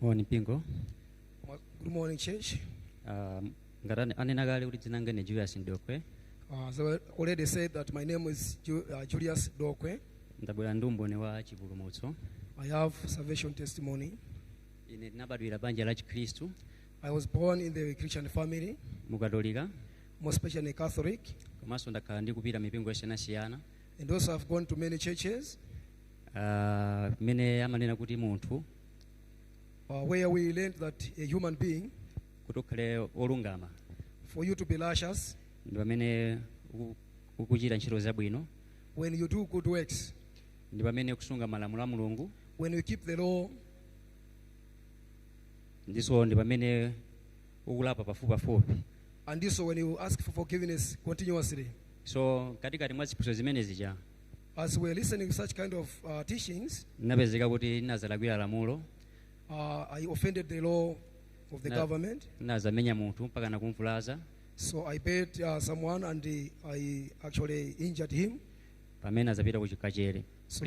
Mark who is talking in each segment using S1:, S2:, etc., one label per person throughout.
S1: Morning Pingo.
S2: Good morning, church.
S1: Ngarani anenagali uli dzina ngene Julius Ndokwe.
S2: As I already said that my name is Julius Dokwe.
S1: Ndabwera ndumbone wa chipulumutso.
S2: I have salvation testimony.
S1: Ine ndinabadwira banja la Chikristu.
S2: I was born in the Christian family,
S1: Mukatolika.
S2: more especially Catholic.
S1: Komanso ndakhala ndikupita mipingo yosiyanasiyana.
S2: And also I've gone to many churches.
S1: Mene amanena kuti munthu
S2: where we learned that a human being,
S1: kuti ukhale olungama.
S2: for you to be righteous,
S1: Ndi pamene ukuchita ntchito zabwino.
S2: when you do good works,
S1: Ndi pamene kusunga malamulo a Mulungu.
S2: when you keep the law,
S1: Ndiso ndi pamene ukulapa pafupi.
S2: and also when you ask for forgiveness continuously.
S1: So katikati mwa ziphunzitso zimene zija
S2: As we're listening to such kind of teachings,
S1: ndinapezeka kuti ndinazalakwira lamulo.
S2: I offended the law of the government.
S1: Ndinazamenya munthu mpaka nakumvulaza.
S2: So I beat someone and I actually injured him.
S1: Pamene azapita ku chikachere.
S2: So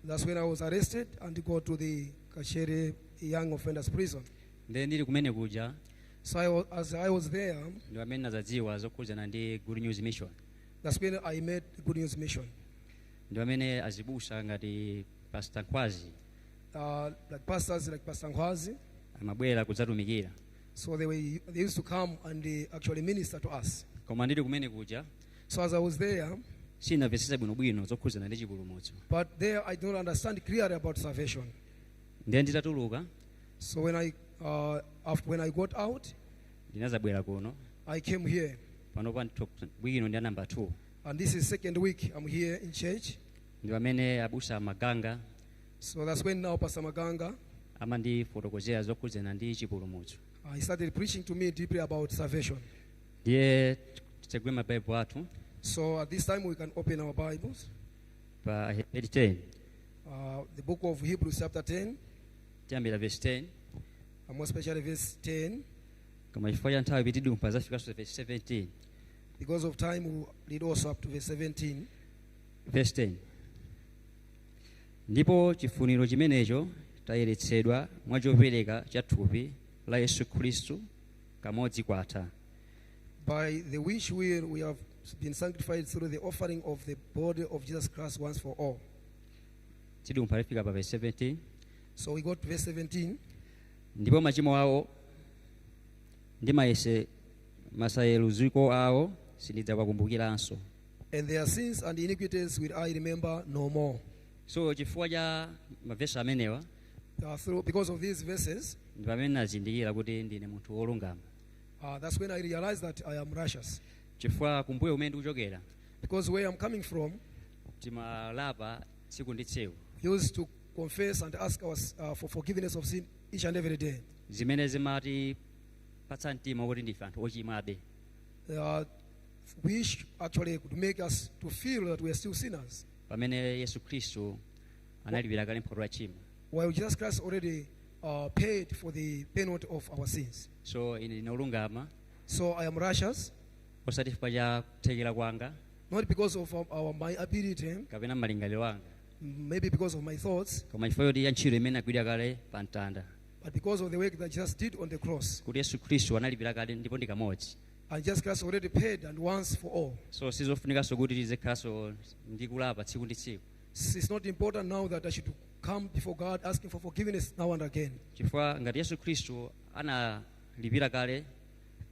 S2: that's when I was arrested and go to the Kachere Young Offenders Prison.
S1: Then ndili kumene kuja
S2: So as I was there,
S1: ndi pamene nazadziwa zokhuzana ndi Good News Mission.
S2: that's when I met the Good News Mission.
S1: Ndi pamene azibusa ngati Pastor Nkwazi
S2: Like pastors like Pastor Ngwazi.
S1: amabwera kudzatumikira.
S2: So they used to come and they actually minister to us.
S1: Koma ndili kumene kuja
S2: So as I was there,
S1: sinamvetsesa bwinobwino zokhuzana ndi chipulumutso.
S2: but there I don't understand clearly about salvation.
S1: Ndiye nditatuluka
S2: So when I got out,
S1: ndinazabwera kuno
S2: I came here.
S1: panopa bwino ndi number 2.
S2: And this is second week I'm here in church.
S1: Ndi pamene abusa maganga
S2: So that's when now Pastor Maganga,
S1: amandifotokozera zokhuzana ndi chipulumutso.
S2: he started preaching to me deeply about salvation.
S1: Ndiye titsegule mabaibulo athu
S2: So at this time we can open our Bibles.
S1: pa Hebrew 10
S2: The book of Hebrews chapter 10,
S1: tiyambira verse 10.
S2: and more especially verse 10.
S1: Koma chifukwa cha nthawi pitidumpa zafikanso verse 17.
S2: Because of time we'll read also up to verse 17.
S1: Verse 10. Ndipo chifuniro chimenecho tayeretsedwa mwa chopereka cha thupi la Yesu Khristu kamodzi kwatha.
S2: By the which we have been sanctified through the offering of the body of Jesus Christ once for all.
S1: Tidumpa lifika pa verse 17.
S2: So we got to verse 17.
S1: Ndipo machimo awo ndi masayeluziko awo sindidzawakumbukiranso.
S2: And their sins and iniquities will I remember no more.
S1: So chifukwa cha mavesi amenewa
S2: Because of these verses,
S1: ndi pamene nazindikira kuti ndine munthu wolungama.
S2: that's when I realized that I am righteous.
S1: Chifukwa kumbuyo kumene ndikuchokera
S2: Because where I'm coming from,
S1: timalapa tsiku ndi tsiku.
S2: we used to confess and ask for forgiveness of sin each and every day.
S1: Zimene zimati patsa mtima kuti ndife anthu ochimwabe.
S2: Which actually could make us to feel that we are still sinners.
S1: Pamene Yesu Khristu analipira kale mphotho ya tchimo.
S2: While Jesus Christ already paid for the penalty of our sins.
S1: So ine ndine olungama
S2: So I am righteous,
S1: osati chifukwa cha kuthekera kwanga
S2: not because of my ability,
S1: kapena malingaliro anga,
S2: maybe because of my thoughts,
S1: koma chifukwa choti ya ntchito imene agwira kale pa mtanda.
S2: but because of the work that Jesus did on the cross.
S1: Kuti Yesu Khristu analipira kale ndipo ndi kamodzi.
S2: And Jesus Christ already paid and once for all.
S1: So sizofunikanso kuti tizikhalanso ndi kulapa tsiku ndi tsiku.
S2: It's not important now that I should come before God asking for forgiveness now and again.
S1: Chifukwa ngati Yesu Khristu analipira kale,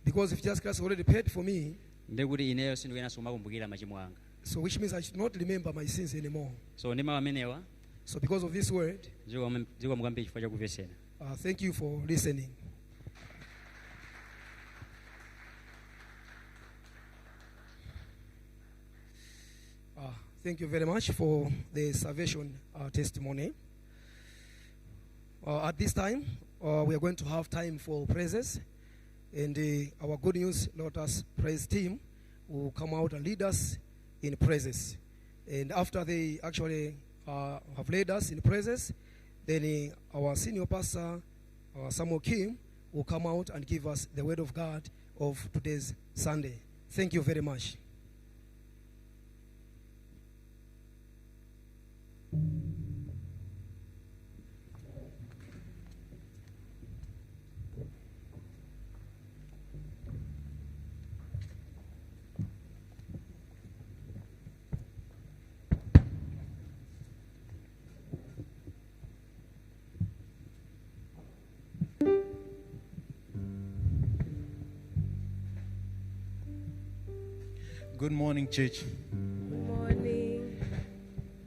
S2: Because if Jesus Christ already paid for me,
S1: ndi kuti ineyo sindikuyenanso kumakumbukira machimo anga.
S2: so which means I should not remember my sins anymore.
S1: So ndi mawu amenewa
S2: So because of this word,
S1: dziko mukambe chifukwa chakupesera.
S2: thank you for listening. Thank you very much for the salvation testimony. At this time, we are going to have time for praises. And our Good News Let Us Praise team will come out and lead us in praises. And after they actually have led us in praises, then our senior pastor, Samuel Kim, will come out and give us the word of God of today's Sunday. Thank you very much.
S3: Good morning, church.
S4: Good morning.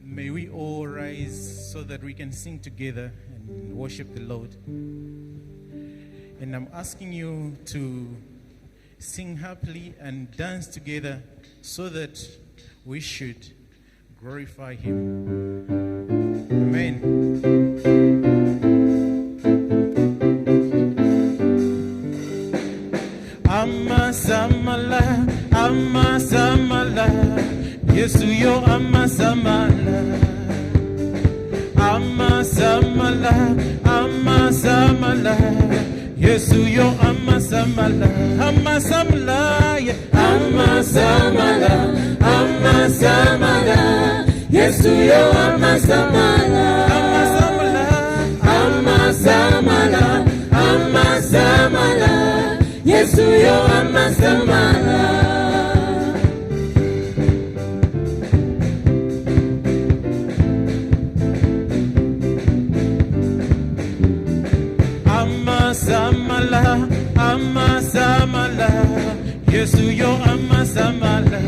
S3: May we all rise so that we can sing together and worship the Lord. And I'm asking you to sing happily and dance together so that we should glorify Him. Amen. Amma samala, Yesu yo amma samala. Amma samala, Yesu yo amma samala. Amma samala, yeah. Amma samala, Yesu yo amma samala. Amma samala, Yesu yo amma samala. Amma samala, Yesu yo amma samala.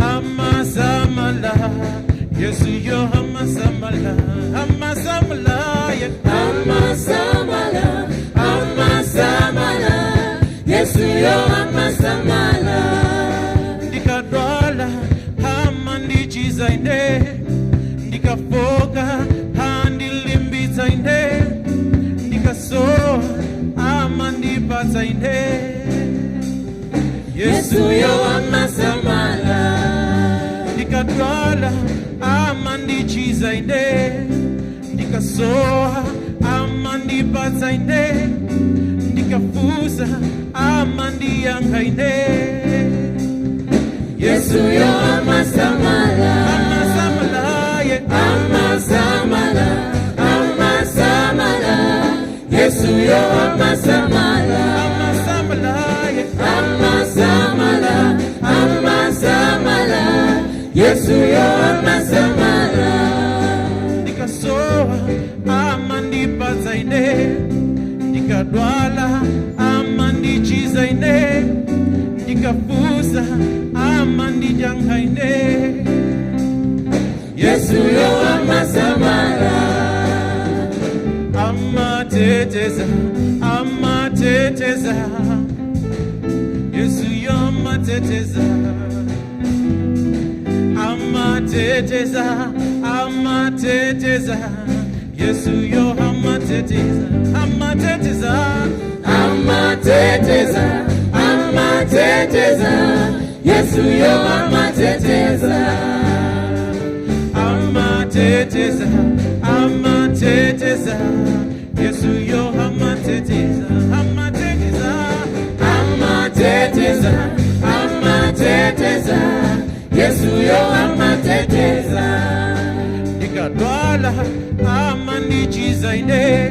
S3: Amma samala, Yesu yo amma samala. Amma samala, yeah. Amma samala, Yesu yo amma samala. Ndikadwala hama ndichiza ine, ndikafoka handilimbitsa ine, ndikasowa ama ndipatsa ine. Yesu yo amma samala. Ndikadwala ama ndichiza ine, ndikasowa ama ndipatsa ine, ndikafusa ama ndiyankha ine. Yesu yo amma samala. Amma samala, yeah. Amma samala, Yesu yo amma samala. Amma samala, yeah. Amma samala, Yesu yo amma samala. Ndikasowa ama ndipatsa ine, ndikadwala ama ndichiza ine, ndikafusa ama ndiyankha ine. Yesu yo amma samala. Amma teteza, Yesu yo amma teteza. Amma teteza, Yesu yo amma teteza. Amma teteza, Yesu yo amma teteza. Amma teteza, Yesu yo amma teteza. Amma teteza, Yesu yo amma teteza. Ndikadwala ama ndichiza ine,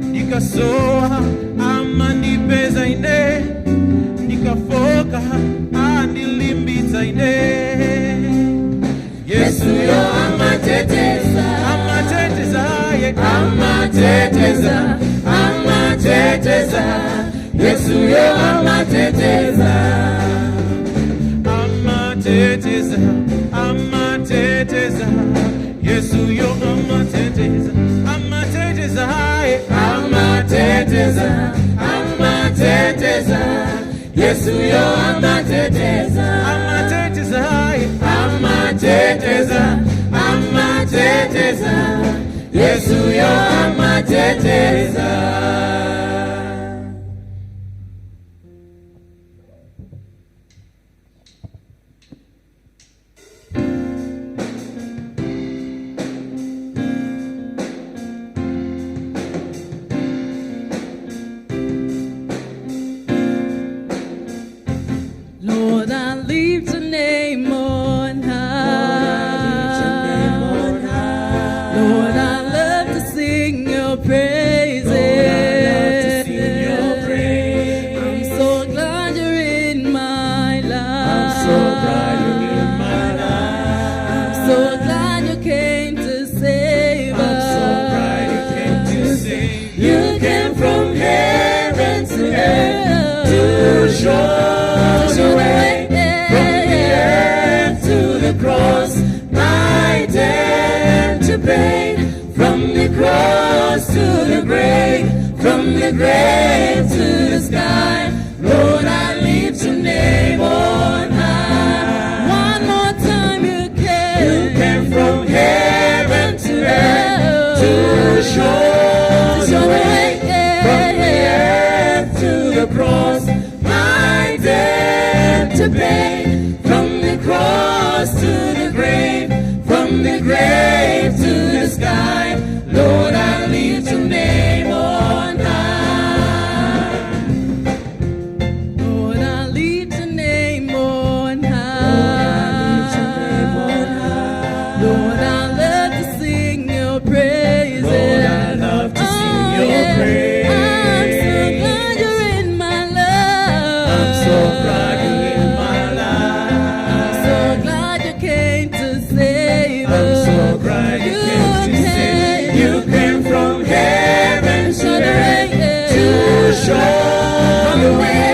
S3: ndikasowa ama ndipeza ine, ndikafoka andilimbitsa ine. Yesu yo amma teteza. Amma teteza, yeah. Amma teteza, Yesu yo amma teteza. Amma teteza, Yesu yo amma teteza. Amma teteza, yeah. Amma teteza, Yesu yo amma teteza. Amma teteza, yeah. Amma teteza, Yesu yo amma teteza.
S4: Lord, I lift your name on high. Lord, I love to sing your praises. the grave to the sky. Lord, I lift your name on high. One more time you came from heaven to earth to show the way. From the earth to the cross, my debt to pay. From the cross to the grave, from the grave to the sky. Lord, I lift your name on high. Lord, I lift your name on high. Lord, I love to sing your praises.
S3: Lord, I love to sing your praise.
S4: I'm so glad you're in my life.
S3: I'm so glad you're in my life.
S4: I'm so glad you came to save us.
S3: I'm so glad you came to save. You came from heaven to earth to show the way.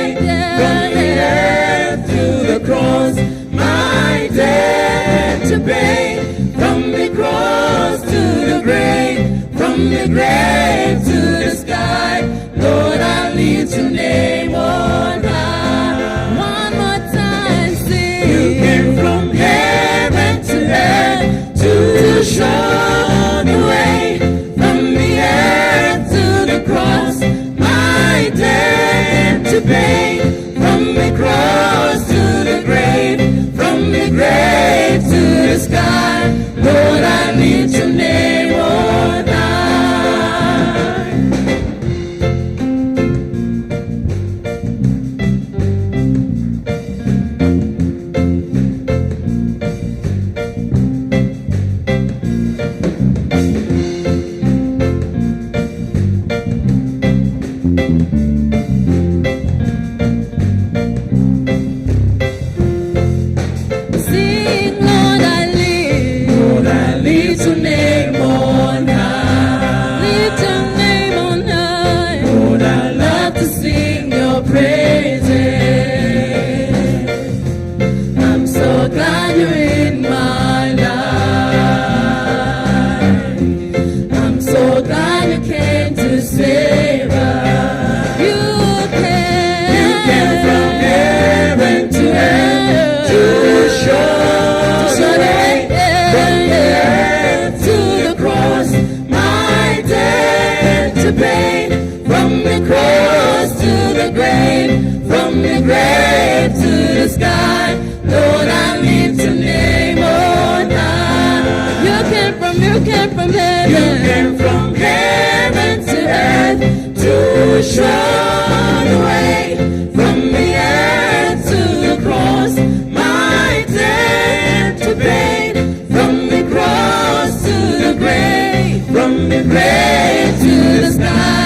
S3: From the earth to the cross, my debt to pay. From the cross to the grave, from the grave to the sky. Lord, I lift your name on high.
S4: One more time, sing.
S3: You came from heaven to earth to show the way. From the earth to the cross, my debt to pay. From the cross to the grave, from the grave to the sky. Lord, I lift your name on high.
S4: Sing, Lord, I live.
S3: Lord, I lift your name on high.
S4: Lift your name on high.
S3: Lord, I
S4: Love to sing your praises. I'm so glad you're in my life. I'm so glad you came to save us. You came
S3: from heaven to earth to show the way. From the earth to the cross, my debt to pay. From the cross to the grave, from the grave to the sky. Lord, I lift your name on high.
S4: You came from heaven.
S3: You came from heaven to earth to show the way. From the earth to the cross, my debt to pay. From the cross to the grave, from the grave to the sky.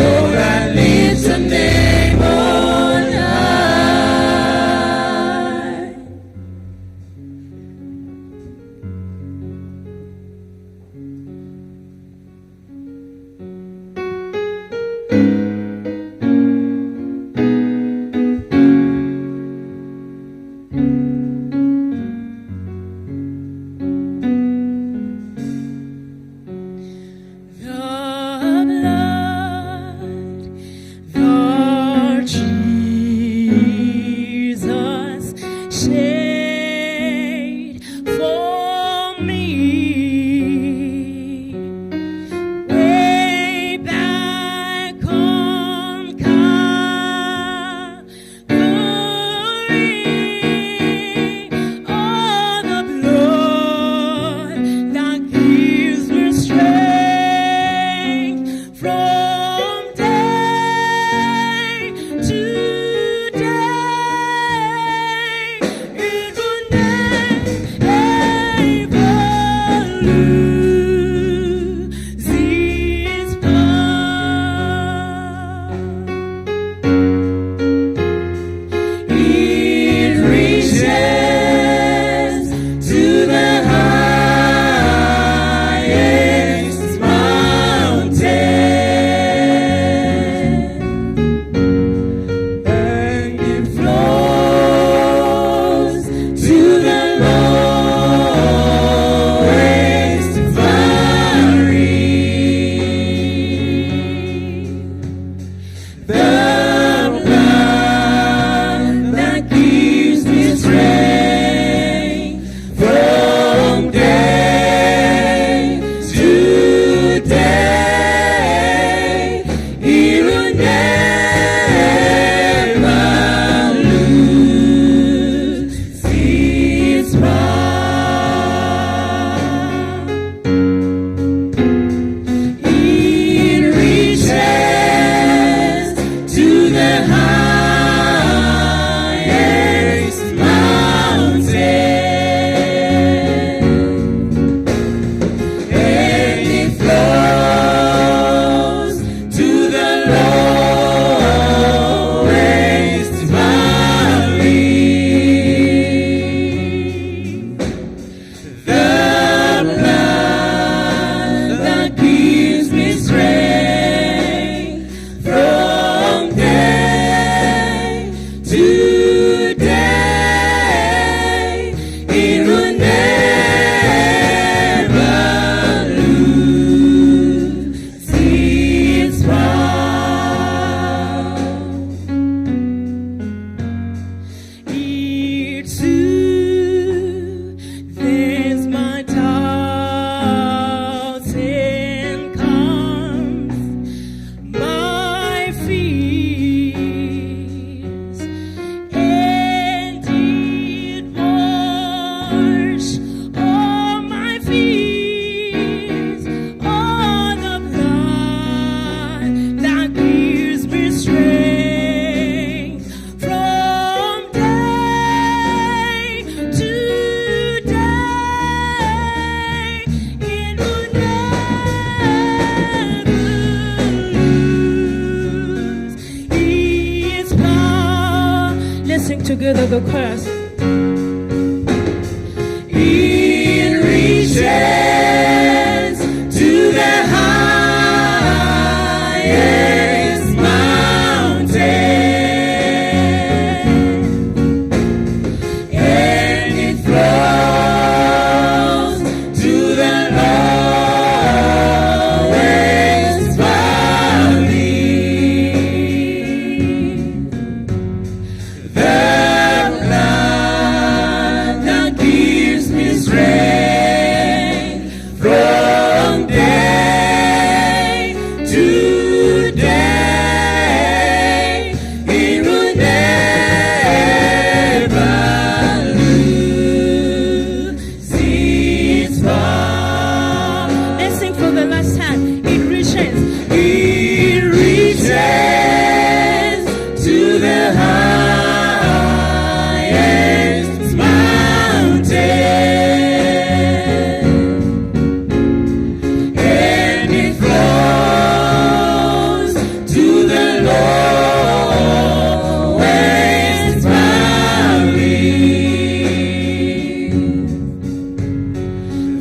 S3: Lord, I lift your name on high.
S4: together the chorus.
S5: It reaches to the highest mountain, and it flows to the lowest valley. The blood that gives me strength from day to day, it will never lose its power.
S4: Let's sing for the last time. It reaches.
S5: It reaches to the highest mountain, and it flows to the lowest valley.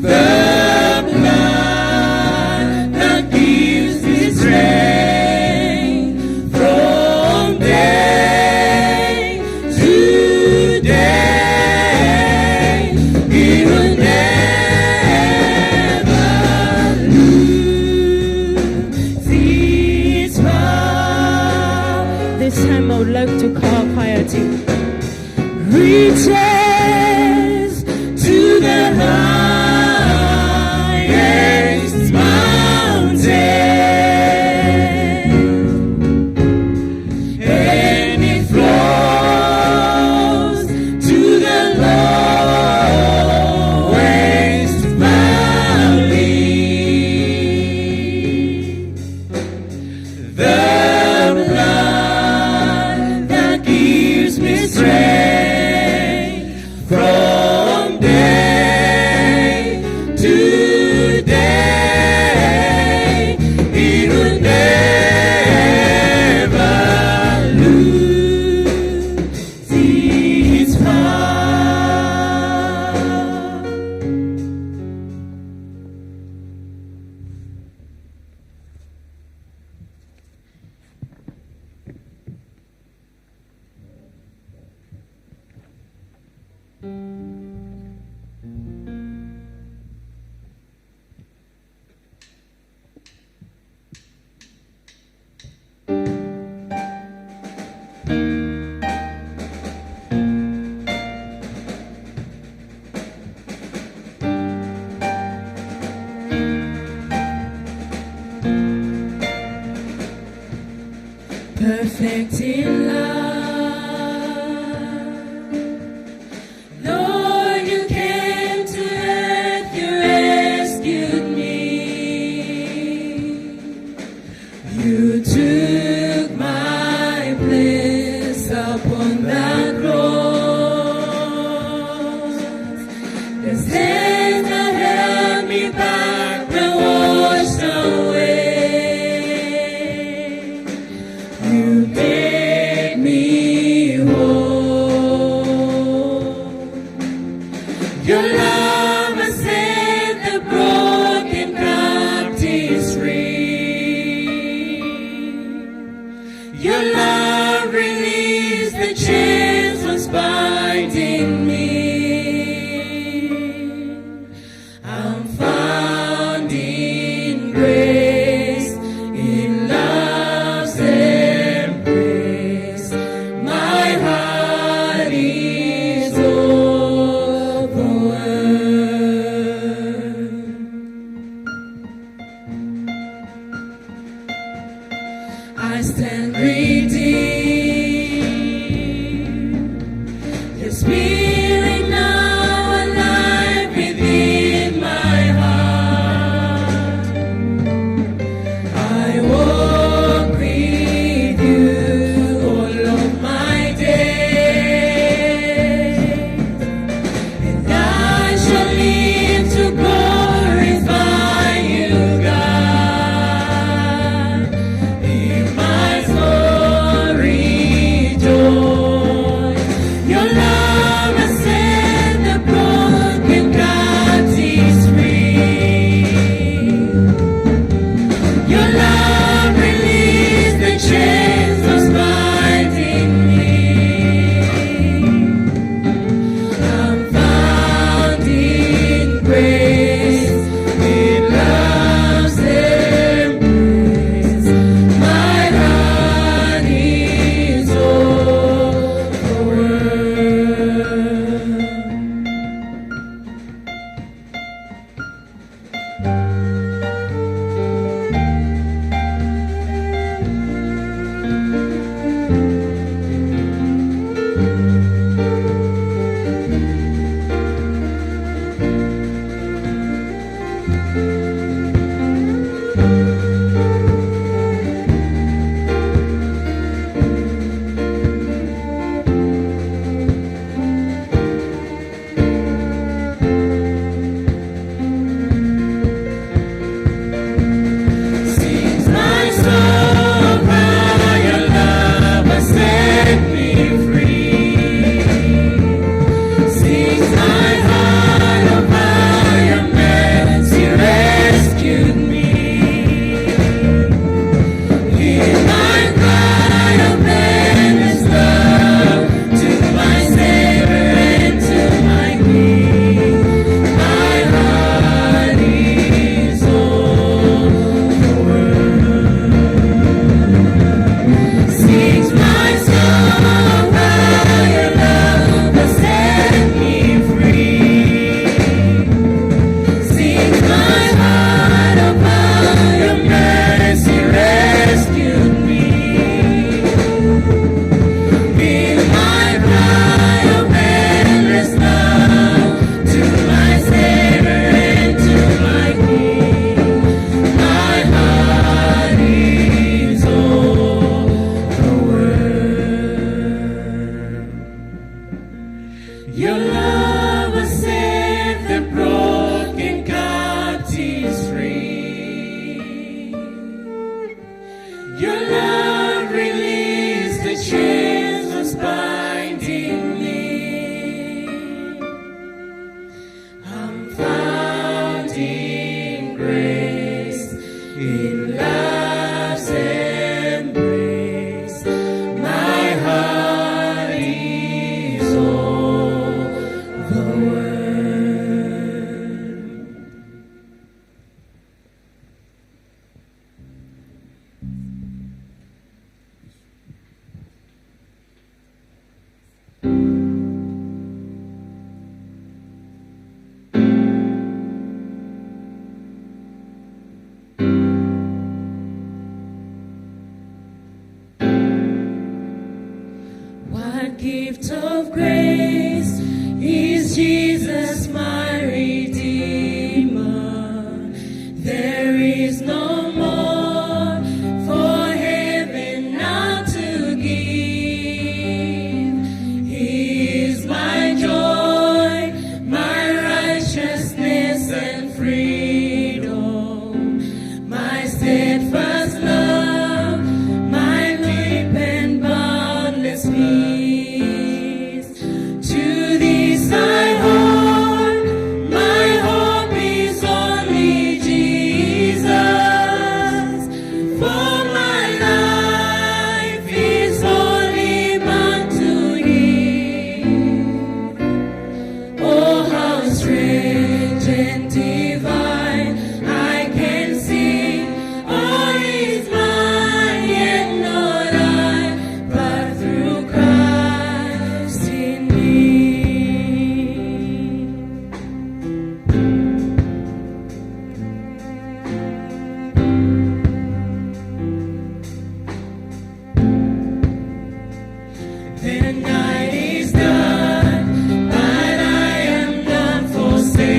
S5: The blood that gives me strength from day to day, it will never lose its power.
S4: This time I would like to call our choir team. Reaches
S5: To the highest mountain, and it flows to the lowest valley. The blood that gives me strength from day to day, it will never lose its power. Perfect in love, Lord, you came to earth, you rescued me. You took my place upon that cross. The sins that held me back were washed away. You made me whole. Your love has set the broken captives free. Your love released the chains once binding me. I'm found in grace, in love's embrace. My heart is overwhelmed. grace, in love's embrace. My heart is all the world. What gift of grace is Jesus my Redeemer? There is no more for heaven now to give. He is my joy, my righteousness and freedom, my steadfast love, my deep and boundless peace. To this I hold, my hope is only Jesus. For my life is only bound to Him. Oh, how strange and divine, I can sing, all is mine, yet not I, but through Christ in me. The night is done, but I am not forsaken.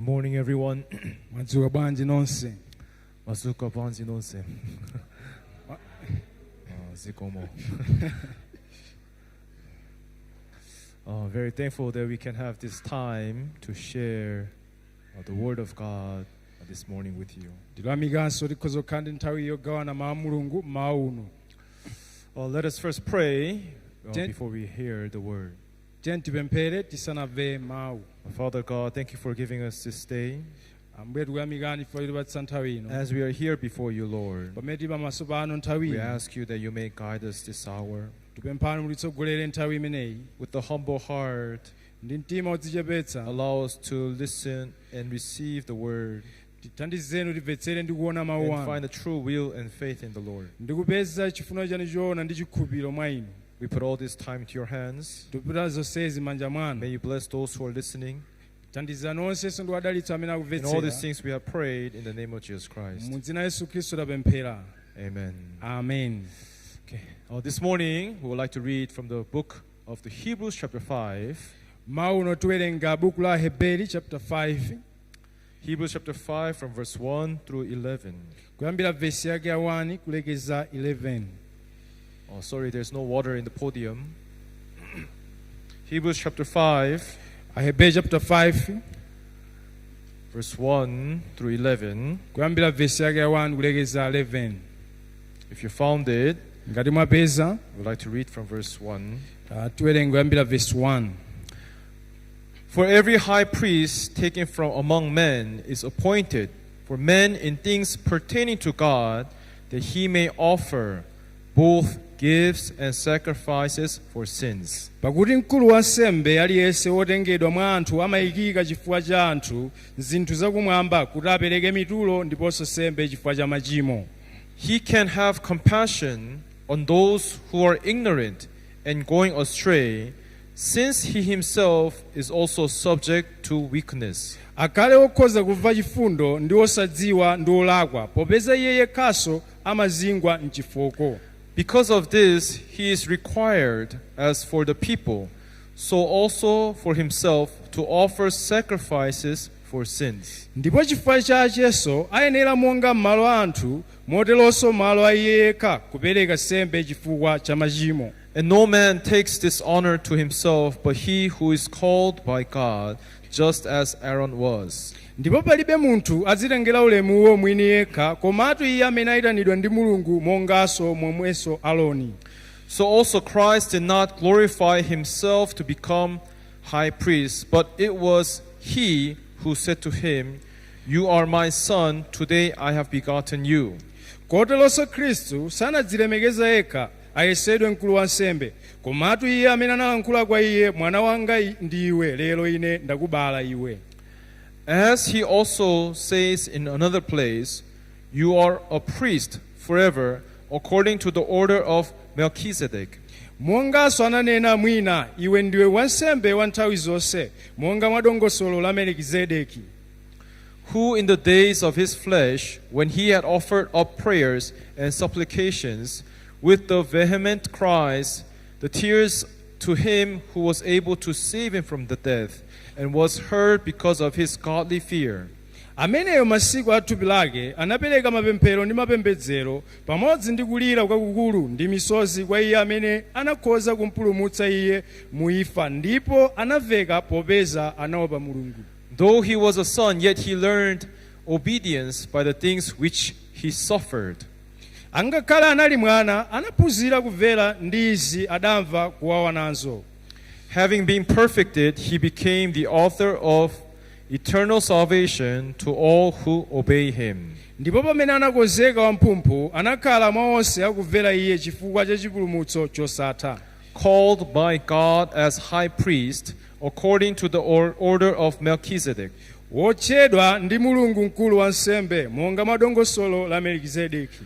S6: morning, everyone.
S2: Mwadzuka bwanji nonse.
S6: Masuka panzi nonse. Zikomo. Very thankful that we can have this time to share the Word of God this morning with you.
S2: Ndilamikanso likhoza khandi nthawi yogawana mawu a Mulungu mmawa uno.
S6: Let us first pray
S2: Jen-
S6: before we hear the Word.
S2: Tiyeni tipemphere tisanamve mawu.
S6: Father God, thank you for giving us this day.
S2: Ambuye tikuyamikani chifukwa chotipatsa nthawi ino.
S6: As we are here before you, Lord,
S2: Pamene tili pamaso pano nthawi
S6: we
S2: ino,
S6: ask you that you may guide us this hour
S2: tipemphani mulitsogolere nthawi imeneyi.
S6: with a humble heart.
S2: Ndi mtima wodzichepetsa,
S6: Allow us to listen and receive the Word
S2: tithandizeni timvetsere ndi kuona mawu
S6: and find
S2: anu.
S6: a true will and faith in the Lord.
S2: Ndi kupeza chifuniro chanu choona ndi chikhulupiriro mwa inu.
S6: We put all this time into your hands.
S2: Tikupita zonsezi m'manja
S6: May
S2: mwanu.
S6: you bless those who are listening.
S2: Thandizani onsenso ndi wadalitsa amene
S6: In all these
S2: akumvetsera.
S6: things we have prayed in the name of Jesus Christ.
S2: Mu dzina la Yesu Khristu tapemphera.
S6: Amen.
S2: Amen.
S6: Okay. This morning we would like to read from the book of the Hebrews chapter 5.
S2: Mawu uno tiwerenga buku la Heberi chapter 5
S6: Hebrews chapter 5 from verse 1 through 11.
S2: kuyambira vesi yake ya 1 kulekeza 11.
S6: Oh, sorry, there's no water in the podium. Hebrews chapter 5,
S2: Aheberi chapter 5
S6: verse 1 through 11.
S2: kuyambira vesi yake ya 1 kulekeza 11.
S6: If you found it,
S2: Ngati mwapeza,
S6: we'd like to read from verse 1.
S2: tiwerenga kuyambira vesi 1.
S6: For every high priest taken from among men is appointed for men in things pertaining to God, that he may offer both gifts and sacrifices for sins.
S2: Pakuti mkulu wa nsembe aliyense wotengedwa mwa anthu amayikika chifukwa cha anthu zinthu zakumwamba kuti apereke mitulo ndiponso nsembe chifukwa cha machimo.
S6: He can have compassion on those who are ignorant and going astray, since he himself is also subject to weakness.
S2: Akhale okhoza kumva chifundo ndi osadziwa ndi olakwa, popeza iye yekhanso amazingwa m'chifoko.
S6: Because of this, he is required, as for the people, so also for himself, to offer sacrifices for sins.
S2: Ndipo chifukwa chakenso ayenera monga m'malo a anthu, moteronso m'malo a iye yekha kupereka nsembe chifukwa cha machimo.
S6: And no man takes this honor to himself, but he who is called by God, just as Aaron was.
S2: Ndipo palibe munthu adzitengera ulemuwo mwini yekha, komatu iye amene ayitanidwa ndi Mulungu monganso momwenso Aaroni.
S6: So also Christ did not glorify himself to become high priest, but it was he who said to him, "You are my son, today I have begotten you."
S2: Koteronso Khristu sanadzilemekeza yekha ayesedwe mkulu wa nsembe, komatu iye amene analankhula kwa iye, "Mwana wanga ndiwe, lero ine ndakubala iwe."
S6: As he also says in another place, "You are a priest forever, according to the order of Melchizedek."
S2: Monganso ananena mwina, "Iwe ndiwe wansembe wa nthawi zonse, monga mwa dongosolo la Melikizedeki."
S6: Who in the days of his flesh, when he had offered up prayers and supplications with the vehement cries, the tears to him who was able to save him from the death, and was heard because of his godly fear.
S2: Ameneyo masiku a thupi lake anapereka mapemphero ndi mapembedzero pamodzi ndi kulira kwakukulu ndi misozi kwa iye amene anakhoza kumpulumutsa iye mu imfa, ndipo anamveka popeza anaopa Mulungu.
S6: Though he was a son, yet he learned obedience by the things which he suffered.
S2: Angakhale anali mwana, anaphunzira kumvera ndi izi adamva kuwawa nazo.
S6: Having been perfected, he became the author of eternal salvation to all who obey him.
S2: Ndipo pamene anakonzeka wamphumphu, anakhala mwa onse akumvera iye chifukwa cha chipulumutso chosatha.
S6: Called by God as high priest, according to the order of Melchizedek.
S2: Wotchedwa ndi Mulungu mkulu wa nsembe, monga mwa dongosolo la Melikizedeki.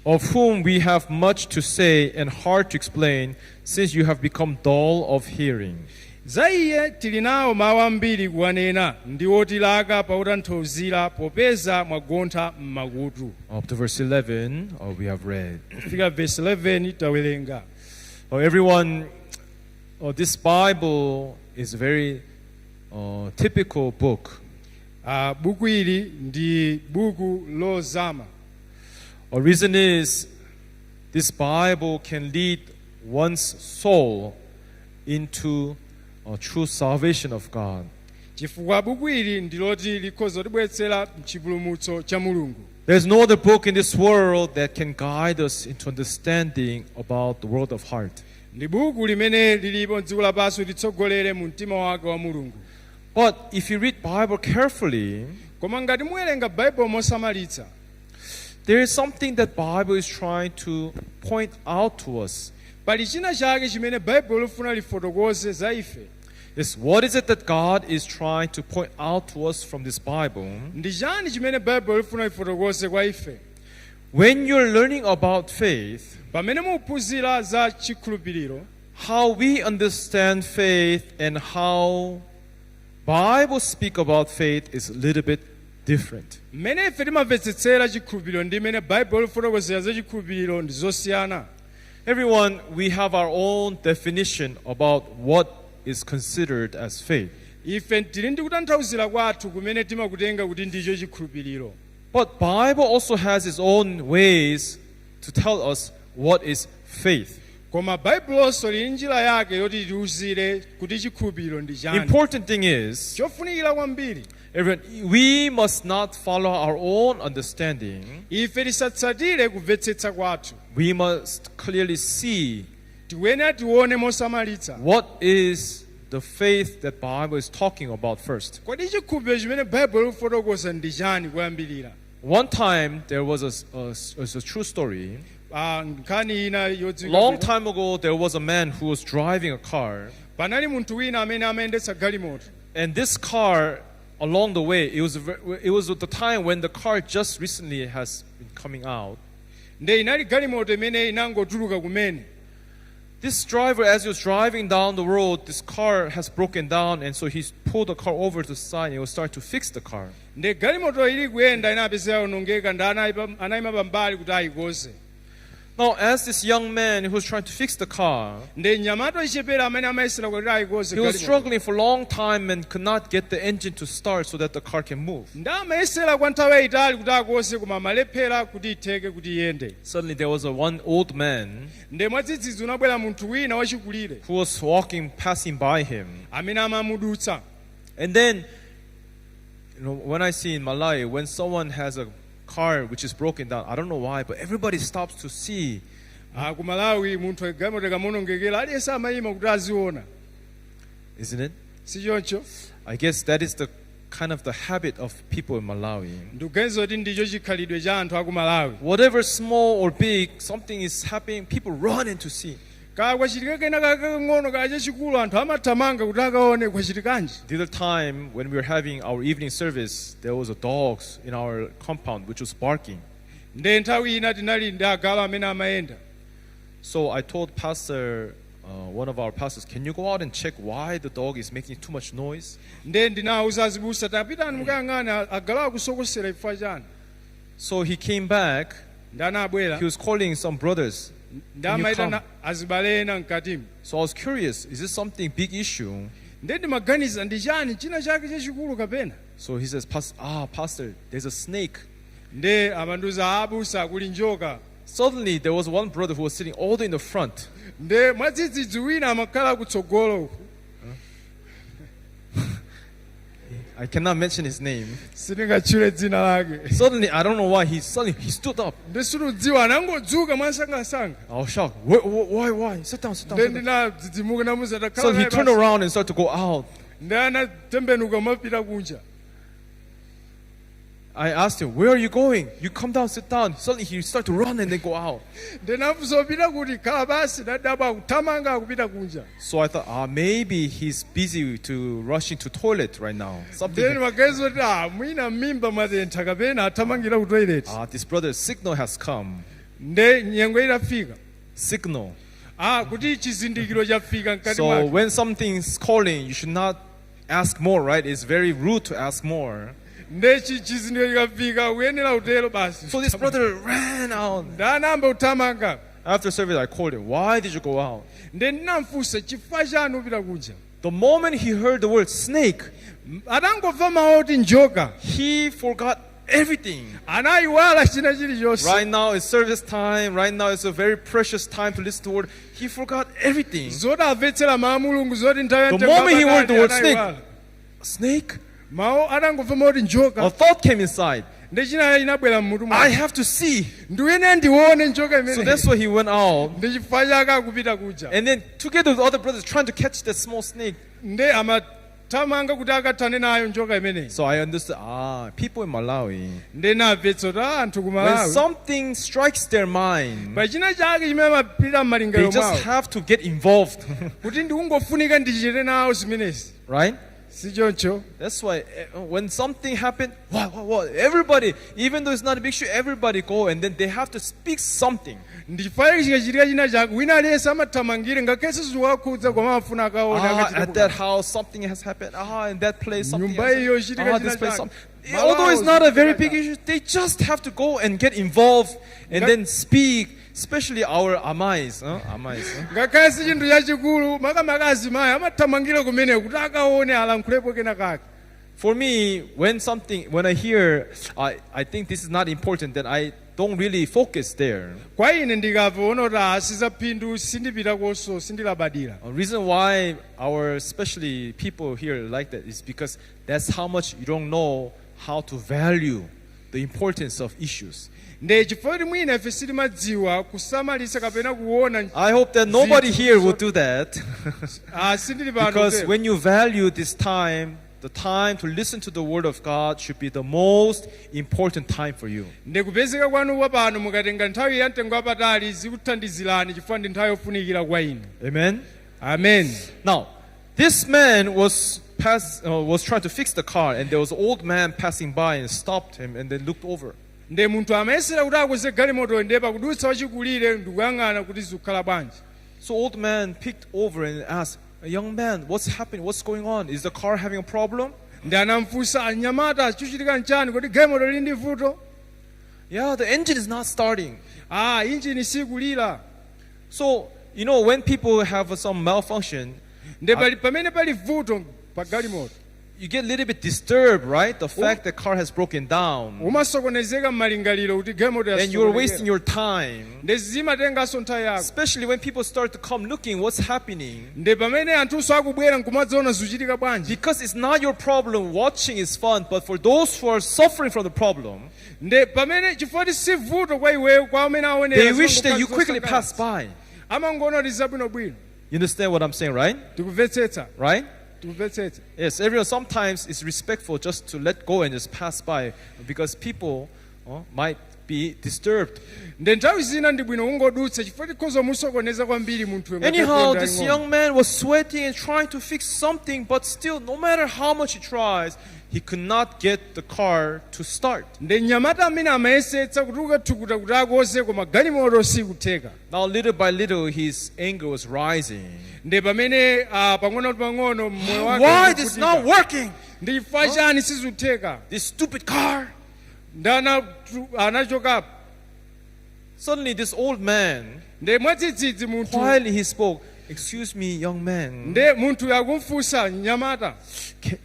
S6: Of whom we have much to say and hard to explain, since you have become dull of hearing.
S2: Za iye tili nawo mawu ambiri kuwanena, ndi otilaka pakutanthauzira popeza mwagontha m'makutu.
S6: Up to verse 11, we have read.
S2: Kufika verse 11 tawerenga.
S6: Everyone, this Bible is a very typical book.
S7: Buku ili ndi buku lozama.
S6: A reason is this Bible can lead one's soul into a true salvation of God.
S7: Chifukwa buku ili ndiloti likhoza libweretsera mchipulumutso cha Mulungu.
S6: There's no other book in this world that can guide us into understanding about the world of heart.
S7: Ndi buku limene lilipo m'dziko lapansi litsogolere mu mtima wake wa Mulungu.
S6: But if you read Bible carefully,
S7: Koma ngati muwerenga Bible mosamalitsa,
S6: there is something that Bible is trying to point out to us.
S7: pali china chake chimene Bible lifuna lifotokoze za ife.
S6: Yes, what is it that God is trying to point out to us from this Bible?
S7: Ndi chani chimene Bible lifuna lifotokoze kwa ife?
S6: When you're learning about faith,
S7: Pamene muphunzira za chikhulupiriro,
S6: how we understand faith and how Bible speak about faith is a little bit different.
S7: mmene ife timamvetsetsera chikhulupiriro ndi mmene Bible lifotokozera za chikhulupiriro ndi zosiyana.
S6: Everyone, we have our own definition about what is considered as faith.
S7: Ife tili ndi kutanthauzira kwathu kumene timakutenga kuti ndicho chikhulupiriro.
S6: But Bible also has its own ways to tell us what is faith.
S7: Koma Bible lili njira yake yoti tiuzire kuti chikhulupiriro ndi chani.
S6: Important thing is,
S7: Chofunikira kwambiri,
S6: everyone, we must not follow our own understanding.
S7: ife tisatsatire kumvetsetsa kwathu.
S6: We must clearly see
S7: Tiwene tione mosamalitsa.
S6: what is the faith that Bible is talking about first.
S7: Kodi chikhulupiriro chimene Bible lifotokoza ndi chani kuyambirira?
S6: One time there was a true story.
S7: Nkhani ina yodziwika.
S6: Long time ago, there was a man who was driving a car,
S7: Panali munthu wina amene amayendetsa galimoto.
S6: and this car, along the way, it was at the time when the car just recently has been coming out.
S7: Nde inali galimoto imene inangotuluka kumene.
S6: This driver, as he was driving down the road, this car has broken down, and so he pulled the car over to the side and he was starting to fix the car.
S7: Nde galimoto ili kuyenda inapezeka yonongeka ndi anayima pambali kuti ayikonze.
S6: Now, as this young man who was trying to fix the car,
S7: Nde nyamato ichepera amene amayesera kuti ayikonze
S6: he was
S7: galimoto.
S6: struggling for a long time and could not get the engine to start so that the car can move.
S7: Nde amayesera kwa nthawi yayitali kuti akonze koma amalephera kuti itheke kuti iyende.
S6: Suddenly, there was one old man
S7: Nde mwadzidzidzi unabwera munthu wina wachikulire
S6: who was passing by him.
S7: amene amamudutsa.
S6: And then, when I see in Malawi, when someone has a car which is broken down, I don't know why, but everybody stops to see.
S7: Ku Malawi munthu galimoto kamonongekera aliyense amayima kuti aziona.
S6: Isn't it?
S7: Si choncho?
S6: I guess that is the kind of the habit of people in Malawi.
S7: Ndikuganiza kuti ndicho chikhalidwe cha anthu aku Malawi.
S6: Whatever small or big, something is happening, people run in to see.
S7: Kaya kwachitika kena kakang'ono kaya chachikulu anthu amathamanga kuti akaone kwachitikanji.
S6: The other time when we were having our evening service, there was a dog in our compound which was barking.
S7: Nde nthawi ina tinali ndi agalu amene amayenda.
S6: So I told pastor, one of our pastors, can you go out and check why the dog is making too much noise?
S7: Nde ndinawuza azibusa tapitani mukayang'ana agalu akusokosera chifukwa chani.
S6: So he came back.
S7: Ndi anabwera.
S6: He was calling some brothers.
S7: Ndi amayitana azibale ena mkatimu.
S6: So I was curious, is this something big issue?
S7: Nde ndimaganiza ndi chani china chake chachikulu kapena.
S6: So he says, pastor, there's a snake.
S7: Nde amanduza abusa kuli njoka.
S6: Suddenly there was one brother who was sitting all the way in the front.
S7: Nde mwadzidzidzi wina amakhala kutsogolo uku.
S6: I cannot mention his name.
S7: Sindingatchule dzina lake.
S6: Suddenly, I don't know why, he stood up.
S7: Nde sunudziwa anangodzuka mwasangasanga.
S6: I was shocked. Why? Sit down.
S7: Nde ndinadzidzimuka namuza takhala
S6: So he
S7: naye
S6: turned
S7: basi.
S6: around and started to go out.
S7: Nde anatembenuka mapita kunja.
S6: I asked him, where are you going? You come down, sit down. Suddenly he started to run and then go out.
S7: Nde nafusa kuti khala basi nadaba kuthamanga akupita kunja.
S6: So I thought, maybe he's busy to rushing to toilet right now.
S7: Nde
S6: Something.
S7: ndimaganiza kuti mwina m'mimba mwatentha kapena athamangira ku toilet.
S6: This brother's signal has come.
S7: Nde nyengo itafika.
S6: Signal.
S7: Kuti chizindikiro chafika mkati
S6: So
S7: mwake.
S6: when something's calling, you should not ask more, right? It's very rude to ask more.
S7: Nde chizindikiro chikafika uyenera utero basi.
S6: So this brother ran out.
S7: Nde anayamba kuthamanga.
S6: After service, I called him. Why did you go out?
S7: Nde ndinamfunsa chifukwa chani upita kunja.
S6: The moment he heard the word snake,
S7: atangomva mawu oti njoka
S6: he forgot everything.
S7: anayiwala china chilichonse.
S6: Right now it's service time. Right now it's a very precious time to listen to the word. He forgot everything.
S7: zoti amvetsera mawu a Mulungu zoti nthawi
S6: The moment he heard the word
S7: anayiwala.
S6: snake,
S7: mawu atangomva mawu oti njoka
S6: a thought came inside.
S7: ndi china inabwera mmutu
S6: I
S7: mwake.
S6: have to see.
S7: ndiwene ndione njoka
S6: So
S7: imene.
S6: that's why he went out.
S7: ndi chifukwa chake akupita kuja.
S6: And then together with other brothers trying to catch that small snake.
S7: ndi amatamanga kuti akathane nayo njoka imeneyi.
S6: So I understood, people in Malawi,
S7: ndi namvetsa kuti anthu ku
S6: when
S7: Malawi
S6: something strikes their mind,
S7: pa china chake chimene amapita
S6: they
S7: m'malingaliro
S6: just
S7: mwawo
S6: have to get involved.
S7: kuti ndikungofunika ndichite nawo zimenezi.
S6: Right?
S7: si choncho.
S6: That's why when something happened, what? Everybody, even though it's not a big issue, everybody go and then they have to speak something.
S7: ndichifukwa chikachitika china chake wina aliyense amathamangire ngakhense ziwakhudza koma amafuna akaona
S6: At that house, something has happened. In that place, something
S7: Nyumba
S6: has
S7: iyo
S6: happened.
S7: chitika
S6: This
S7: china
S6: place,
S7: chake.
S6: something. Although it's not a very big issue, they just have to go and get involved and then speak, especially our amais.
S7: ngakhale si chinthu chachikulu makamaka azimayi amathamangire kumene kuti akaone alankhulepo kena kake.
S6: For me, when I hear, I think this is not important, then I don't really focus there.
S7: kwa ine ndikavaona kuti asizaphindu sindipita konso sindilabadira.
S6: The reason why our especially people here like that is because that's how much you don't know how to value the importance of issues.
S7: ndi chifukwa kuti mwina ife sitimadziwa kusamalisa kapena kuona.
S6: I hope that nobody here will do that.
S7: sindili pano
S6: Because
S7: kutero.
S6: when you value this time, the time to listen to the word of God should be the most important time for you.
S7: ndikupezeka kwanuwa pano mukatenga nthawi ya mtengo wapatali zikuthandizirani chifukwa ndi nthawi yofunikira kwa inu.
S6: Amen.
S7: Amen.
S6: Now, this man was trying to fix the car, and there was an old man passing by and stopped him and then looked over.
S7: ndi munthu amayesera kuti akweze galimoto ndi pakudutsa wachikulire ndikuyang'ana kuti zikukhala bwanji.
S6: So old man picked over and asked, "Young man, what's happening? What's going on? Is the car having a problem?"
S7: ndi anamfunsa anyamata chikuchitika nchani kuti galimoto lili ndi vuto.
S6: Yeah, the engine is not starting.
S7: injini sikulira.
S6: So, when people have some malfunction,
S7: ndi pamene pali vuto pa galimoto
S6: you get a little bit disturbed, right? The fact the car has broken down.
S7: umasokonezeka m'malingaliro kuti galimoto
S6: And you're wasting your time.
S7: ndi zimatenganso nthawi yako.
S6: Especially when people start to come looking what's happening.
S7: ndi pamene anthunso akubwera nkumadzaona zikuchitika bwanji.
S6: Because it's not your problem, watching is fun, but for those who are suffering from the problem,
S7: ndi pamene chifukwa si vuto kwa iweyo kwa amene aonera
S6: they wish that you quickly pass by.
S7: amangoona kuti zabwinobwino.
S6: You understand what I'm saying, right?
S7: tikumvetsetsa.
S6: Right?
S7: tikumvetsetsa.
S6: Yes, everyone sometimes is respectful just to let go and just pass by because people might be disturbed.
S7: ndi nthawi zina ndi bwino ungodutsa chifukwa tikhoza musokoneza kwambiri munthu.
S6: Anyhow, this young man was sweating and trying to fix something, but still, no matter how much he tries, he could not get the car to start.
S7: ndi mnyamata amene amayesetsa kuti ukathukuta kuti akoze koma galimoto sikutheka.
S6: Now, little by little, his anger was rising.
S7: ndi pamene pang'ono moyo wake
S6: Why this is not working?
S7: ndi chifukwa chani sizikutheka.
S6: This stupid car.
S7: ndi anachokapo.
S6: Suddenly, this old man,
S7: ndi mwadzidzidzi munthu.
S6: while he spoke, "Excuse me, young man,
S7: ndi munthu akumfunsa mnyamata.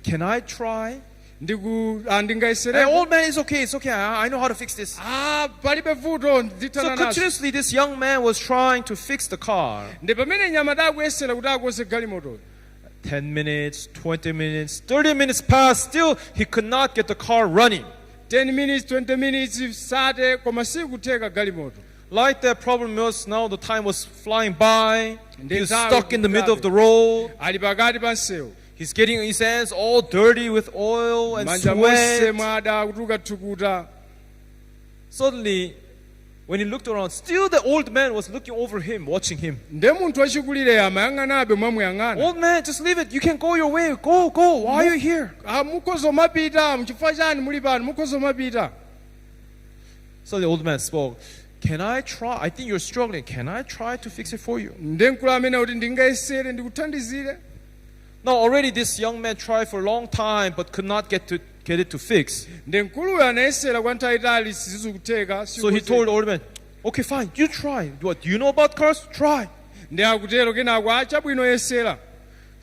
S6: can I try?" The
S7: ndingayesere.
S6: old man, it's okay, I know how to fix this.
S7: palibe vuto
S6: So
S7: ndithana nazo.
S6: continuously, this young man was trying to fix the car.
S7: ndi pamene mnyamata akuyesera kuti akoze galimoto.
S6: 10 minutes, 20 minutes, 30 minutes passed. Still, he could not get the car running.
S7: 10 minutes 20 minutes sate koma sikutheka galimoto.
S6: Like that problem was now the time was flying by. He was
S7: Ndithawi
S6: stuck in the middle of the
S7: kuthabe.
S6: road.
S7: ali pakati pa msewu.
S6: He's getting his hands all dirty with oil and
S7: manja monse
S6: sweat.
S7: mwada kuthukuta.
S6: Suddenly, when he looked around, still the old man was looking over him, watching him.
S7: ndi munthu wachikulire amayang'anabe mwamuyang'ana.
S6: Old man, just leave it. You can go your way. Go. Why are you here?
S7: mukhoza mapita mchifukwa chani muli pano mukhoza mapita.
S6: So the old man spoke. Can I try? I think you're struggling. Can I try to fix it for you?
S7: ndi mkulu amene kuti ndingayesere ndikuthandizire.
S6: Now already this young man tried for a long time but could not get it to fix.
S7: ndi mkuluyo anayesera kwa nthawi itali sizikutheka.
S6: So he told the old man, "Okay, fine. You try. What? Do you know about cars? Try."
S7: ndi akutero kenako achabwino yesera.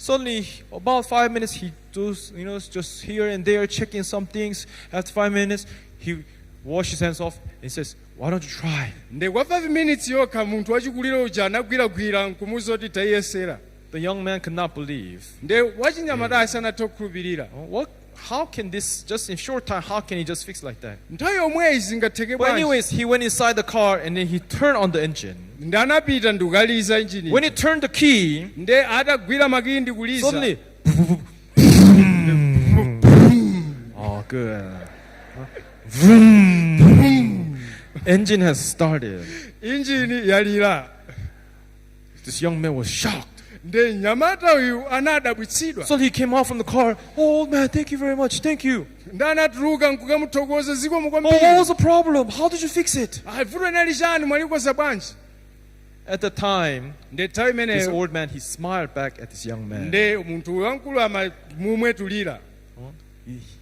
S6: Suddenly, about 5 minutes, he does, just here and there, checking some things. After 5 minutes, he washes his hands off and says, "Why don't you try?"
S7: nde kwa 5 minutes yokha munthu wachikulire uja anagwiragwira nkumuza kuti tayesera.
S6: The young man could not believe.
S7: Nde wachinyamata asanathe kukhulupirira.
S6: How can this, just in short time, how can he just fix like that?
S7: Nthawi yomwe zingatheke
S6: But
S7: bwanji.
S6: anyways, he went inside the car and then he turned on the engine.
S7: Nde anapita ndi kukaliza injini.
S6: When he turned the key,
S7: Nde atagwira makii ndi kuliza.
S6: suddenly, oh, good. Engine has started.
S7: Injini yalira.
S6: This young man was shocked.
S7: Nde nyamata uyu anadabwitsidwa.
S6: So he came out from the car. "Oh, old man, thank you very much. Thank you.
S7: Nde anatuluka nkukamuthokoza zikomo
S6: Oh, what
S7: kwambiri.
S6: was the problem? How did you fix it?"
S7: Vuto linali chani mwalikoza bwanji.
S6: At the time,
S7: Nde nthawi
S6: this
S7: imeneyo
S6: old man, he smiled back at this young man.
S7: nde munthu wankulu amamumwetulira.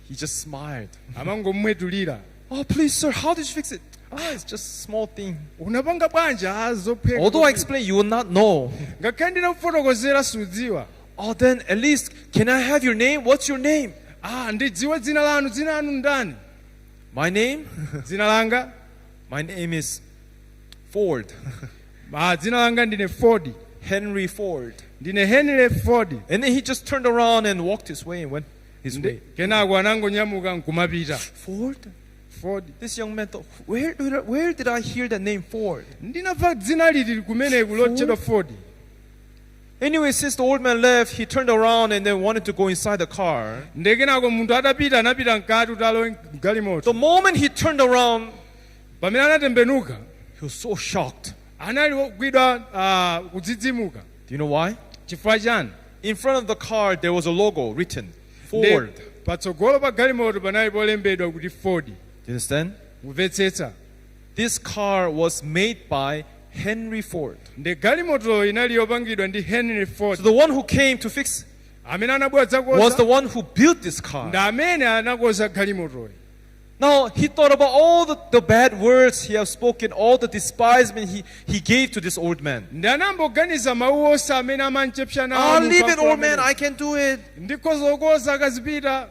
S6: He just smiled.
S7: Amangomwetulira.
S6: "Oh, please, sir, how did you fix it?" It's just a small thing.
S7: Unapanga bwanji zopheka.
S6: Although I explain, you will not know.
S7: Ngakhale ndinakufotokozera sudziwa.
S6: Oh, then at least, can I have your name? What's your name?
S7: Ndidziwe dzina lanu. Dzina lanu ndani?
S6: My name?
S7: Dzina langa?
S6: My name is Ford.
S7: Dzina langa ndine Ford.
S6: Henry Ford.
S7: Ndine Henry Ford.
S6: And then he just turned around and walked his way and went his way.
S7: Kenako anangonyamuka nkumapita.
S6: Ford?
S7: Ford.
S6: This young man thought, where did I hear the name Ford?
S7: Ndinamva dzina lili kumeneku lotchedwa Ford.
S6: Anyway, since the old man left, he turned around and then wanted to go inside the car.
S7: Nde kenako munthu atapita anapita mkati utalowe galimoto.
S6: The moment he turned around,
S7: Pamene anatembenuka
S6: he was so shocked.
S7: anali wogwidwa kudzidzimuka.
S6: Do you know why?
S7: Chifukwa chani?
S6: In front of the car, there was a logo written,
S7: Nde
S6: Ford.
S7: patsogolo pa galimoto panali polembedwa kuti Ford.
S6: Do you understand?
S7: Mumvetsetsa.
S6: This car was made by Henry Ford.
S7: Nde galimoto inali yopangidwa ndi Henry Ford.
S6: So the one who came to fix
S7: Amene anabwera
S6: was the
S7: dzakoza
S6: one who built this car.
S7: ndi amene anakoza galimotoyi.
S6: Now, he thought about all the bad words he has spoken, all the despisement he gave to this old man.
S7: Ndi anamboganiza mawu onse amene amanchepsa nawo.
S6: Leave it, old man, I can do it.
S7: Ndikozokoza akazipita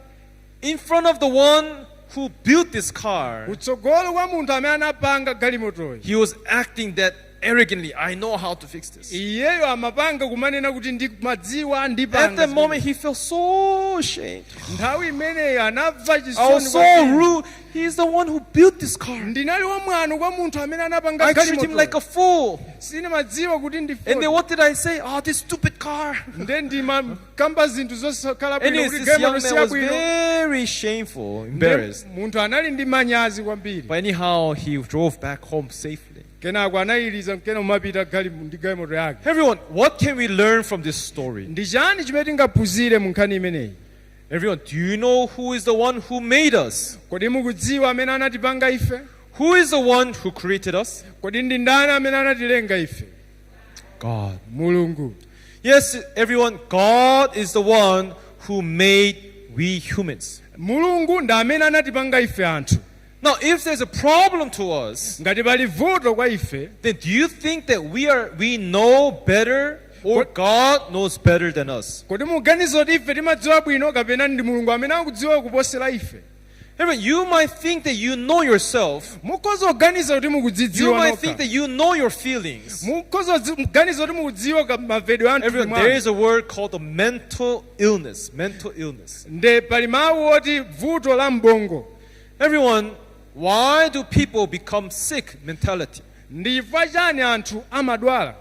S6: In front of the one who built this car,
S7: kutsogolo kwa munthu amene anapanga galimotoyi.
S6: he was acting that arrogantly. I know how to fix this.
S7: Iyeyo amapanga kumanena kuti ndimadziwa
S6: At
S7: ndipanga.
S6: that moment, he felt so ashamed.
S7: Nthawi imeneyo anamva
S6: I was
S7: chisoni
S6: so
S7: kwambiri.
S6: rude. He's the one who built this car.
S7: Ndinali wamwano kwa munthu amene anapanga
S6: I treat him like a fool.
S7: sinimadziwa kuti ndi
S6: And then
S7: Ford.
S6: what did I say? Oh, this stupid car.
S7: Nde ndimakamba zinthu zosakhala bwino
S6: Anyways,
S7: kuti
S6: this young
S7: galimoto
S6: man was
S7: siyabwino.
S6: very shameful,
S7: Nde
S6: embarrassed.
S7: munthu anali ndi manyazi kwambiri.
S6: But anyhow, he drove back home safely.
S7: Kenako anayiriza mkena umapita ndi galimoto yake.
S6: Everyone, what can we learn from this story?
S7: Ndi chani chimene tingaphunzire mu nkhani imeneyi?
S6: Everyone, do you know who is the one who made us?
S7: Kodi mukudziwa amene anatipanga ife?
S6: Who is the one who created us?
S7: Kodi ndi ndani amene anatilenga ife?
S6: God.
S7: Mulungu.
S6: Yes, everyone, God is the one who made we humans.
S7: Mulungu ndi amene anatipanga ife anthu.
S6: Now, if there's a problem to us,
S7: Ngati pali vuto kwa ife,
S6: then do you think that we know better or God knows better than us?
S7: kodi muganiza kuti ife timadziwa bwino kapena ndi Mulungu amene akudziwa kuposera ife?
S6: Everyone, you might think that you know yourself.
S7: Mukhoza kuganiza kuti
S6: You
S7: mukudzidziwa
S6: might
S7: nokha.
S6: think that you know your feelings.
S7: Mukhoza kuganiza kuti mukudziwa mavedwe anthu
S6: Everyone, there is a word called the mental illness. Mental illness.
S7: nde pali mawu oti vuto la mbongo.
S6: Everyone, why do people become sick mentality?
S7: Ndi chifukwa chani anthu amadwala?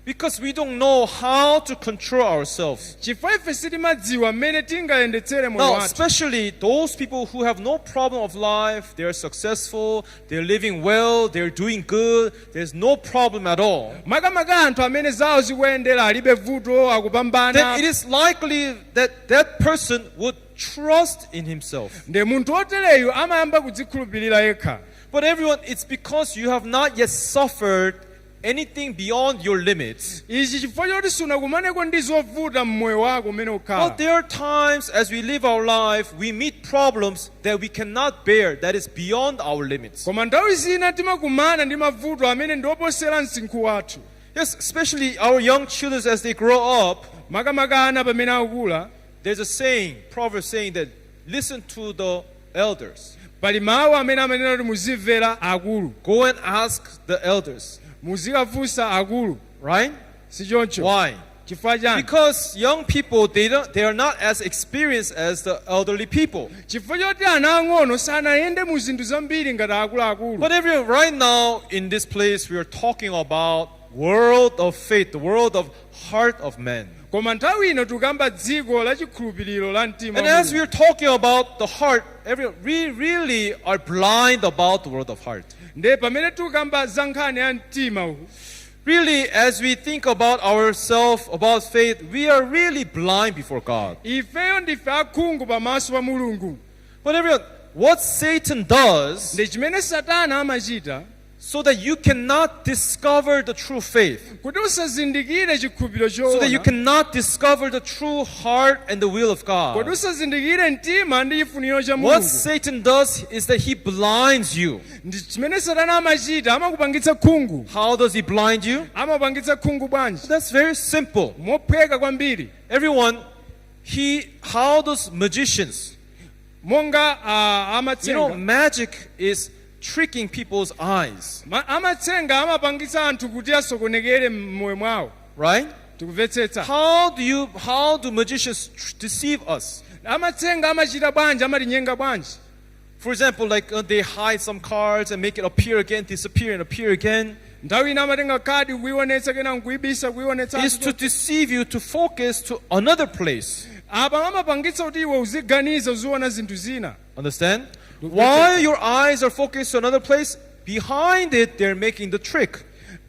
S6: Because we don't know how to control ourselves.
S7: Chifukwa ife sitimadziwa mmene tingayendetsere moyo
S6: Now,
S7: wathu.
S6: especially those people who have no problem of life, they're successful, they're living well, they're doing good, there's no problem at all.
S7: Makamaka anthu amene zawo zikuyendera alibe vuto
S6: Then
S7: akupambana.
S6: it is likely that that person would trust in himself.
S7: Nde munthu otereyu amayamba kudzikhulupirira yekha.
S6: But everyone, it's because you have not yet suffered anything beyond your limits.
S7: Ichi chifukwa choti sunakumaneko ndi zovuta mmoyo wako umene
S6: But
S7: ukhala.
S6: there are times as we live our life, we meet problems that we cannot bear, that is beyond our limits.
S7: Koma nthawi zina timakumana ndi mavuto amene ndi oposera msinkhu wathu.
S6: Yes, especially our young children as they grow up,
S7: makamaka ana pamene akukula
S6: there's a saying, proverb saying that listen to the elders.
S7: pali mawu amene amanena kuti muzimvera akulu,
S6: Go and ask the elders.
S7: muzikafunsa akulu,
S6: Right?
S7: si choncho?
S6: Why?
S7: Chifukwa chani?
S6: Because young people, they are not as experienced as the elderly people.
S7: Chifukwa choti ana ang'ono sanayende mu zinthu zambiri ngati akuluakulu.
S6: But right now in this place, we are talking about world of faith, the world of heart of man.
S7: Koma nthawi ino tikamba dziko la chikhulupiriro la mtima.
S6: And as we are talking about the heart, we really are blind about the world of heart.
S7: Nde pamene tikamba za nkhani ya mtima uwu,
S6: Really, as we think about ourselves, about faith, we are really blind before God.
S7: ifeyo ndife akhungu pamaso pa Mulungu.
S6: But everyone, what Satan does,
S7: Ndi chimene Satana amachita
S6: so that you cannot discover the true faith,
S7: kuti usazindikire chikhulupiriro
S6: so that you
S7: choona,
S6: cannot discover the true heart and the will of
S7: kuti
S6: God.
S7: usazindikire mtima ndi chifuniro cha
S6: What
S7: Mulungu.
S6: Satan does is that he blinds you.
S7: Ndi chimene Satana amachita, amakupangitsa khungu.
S6: How does he blind you?
S7: Amapangitsa khungu bwanji?
S6: That's very simple.
S7: Mophweka kwambiri.
S6: Everyone, how does magicians,
S7: Monga
S6: you know,
S7: amatsenga.
S6: magic is tricking people's eyes,
S7: Amatsenga amapangitsa anthu kuti asokonekere mmoyo mwawo.
S6: right?
S7: Tikumvetsetsa.
S6: How do magicians deceive us?
S7: Amatsenga amachita bwanji, amatinyenga bwanji.
S6: For example, like they hide some cards and make it appear again, disappear and appear again.
S7: Nthawi ina amatenga khadi kuionetsa kena nkuibisa kuionetsa.
S6: Is to deceive you to focus to another place.
S7: Apa amapangitsa kuti iwe uziganiza uziona zinthu zina.
S6: Understand? While your eyes are focused to another place, behind it they're making the trick.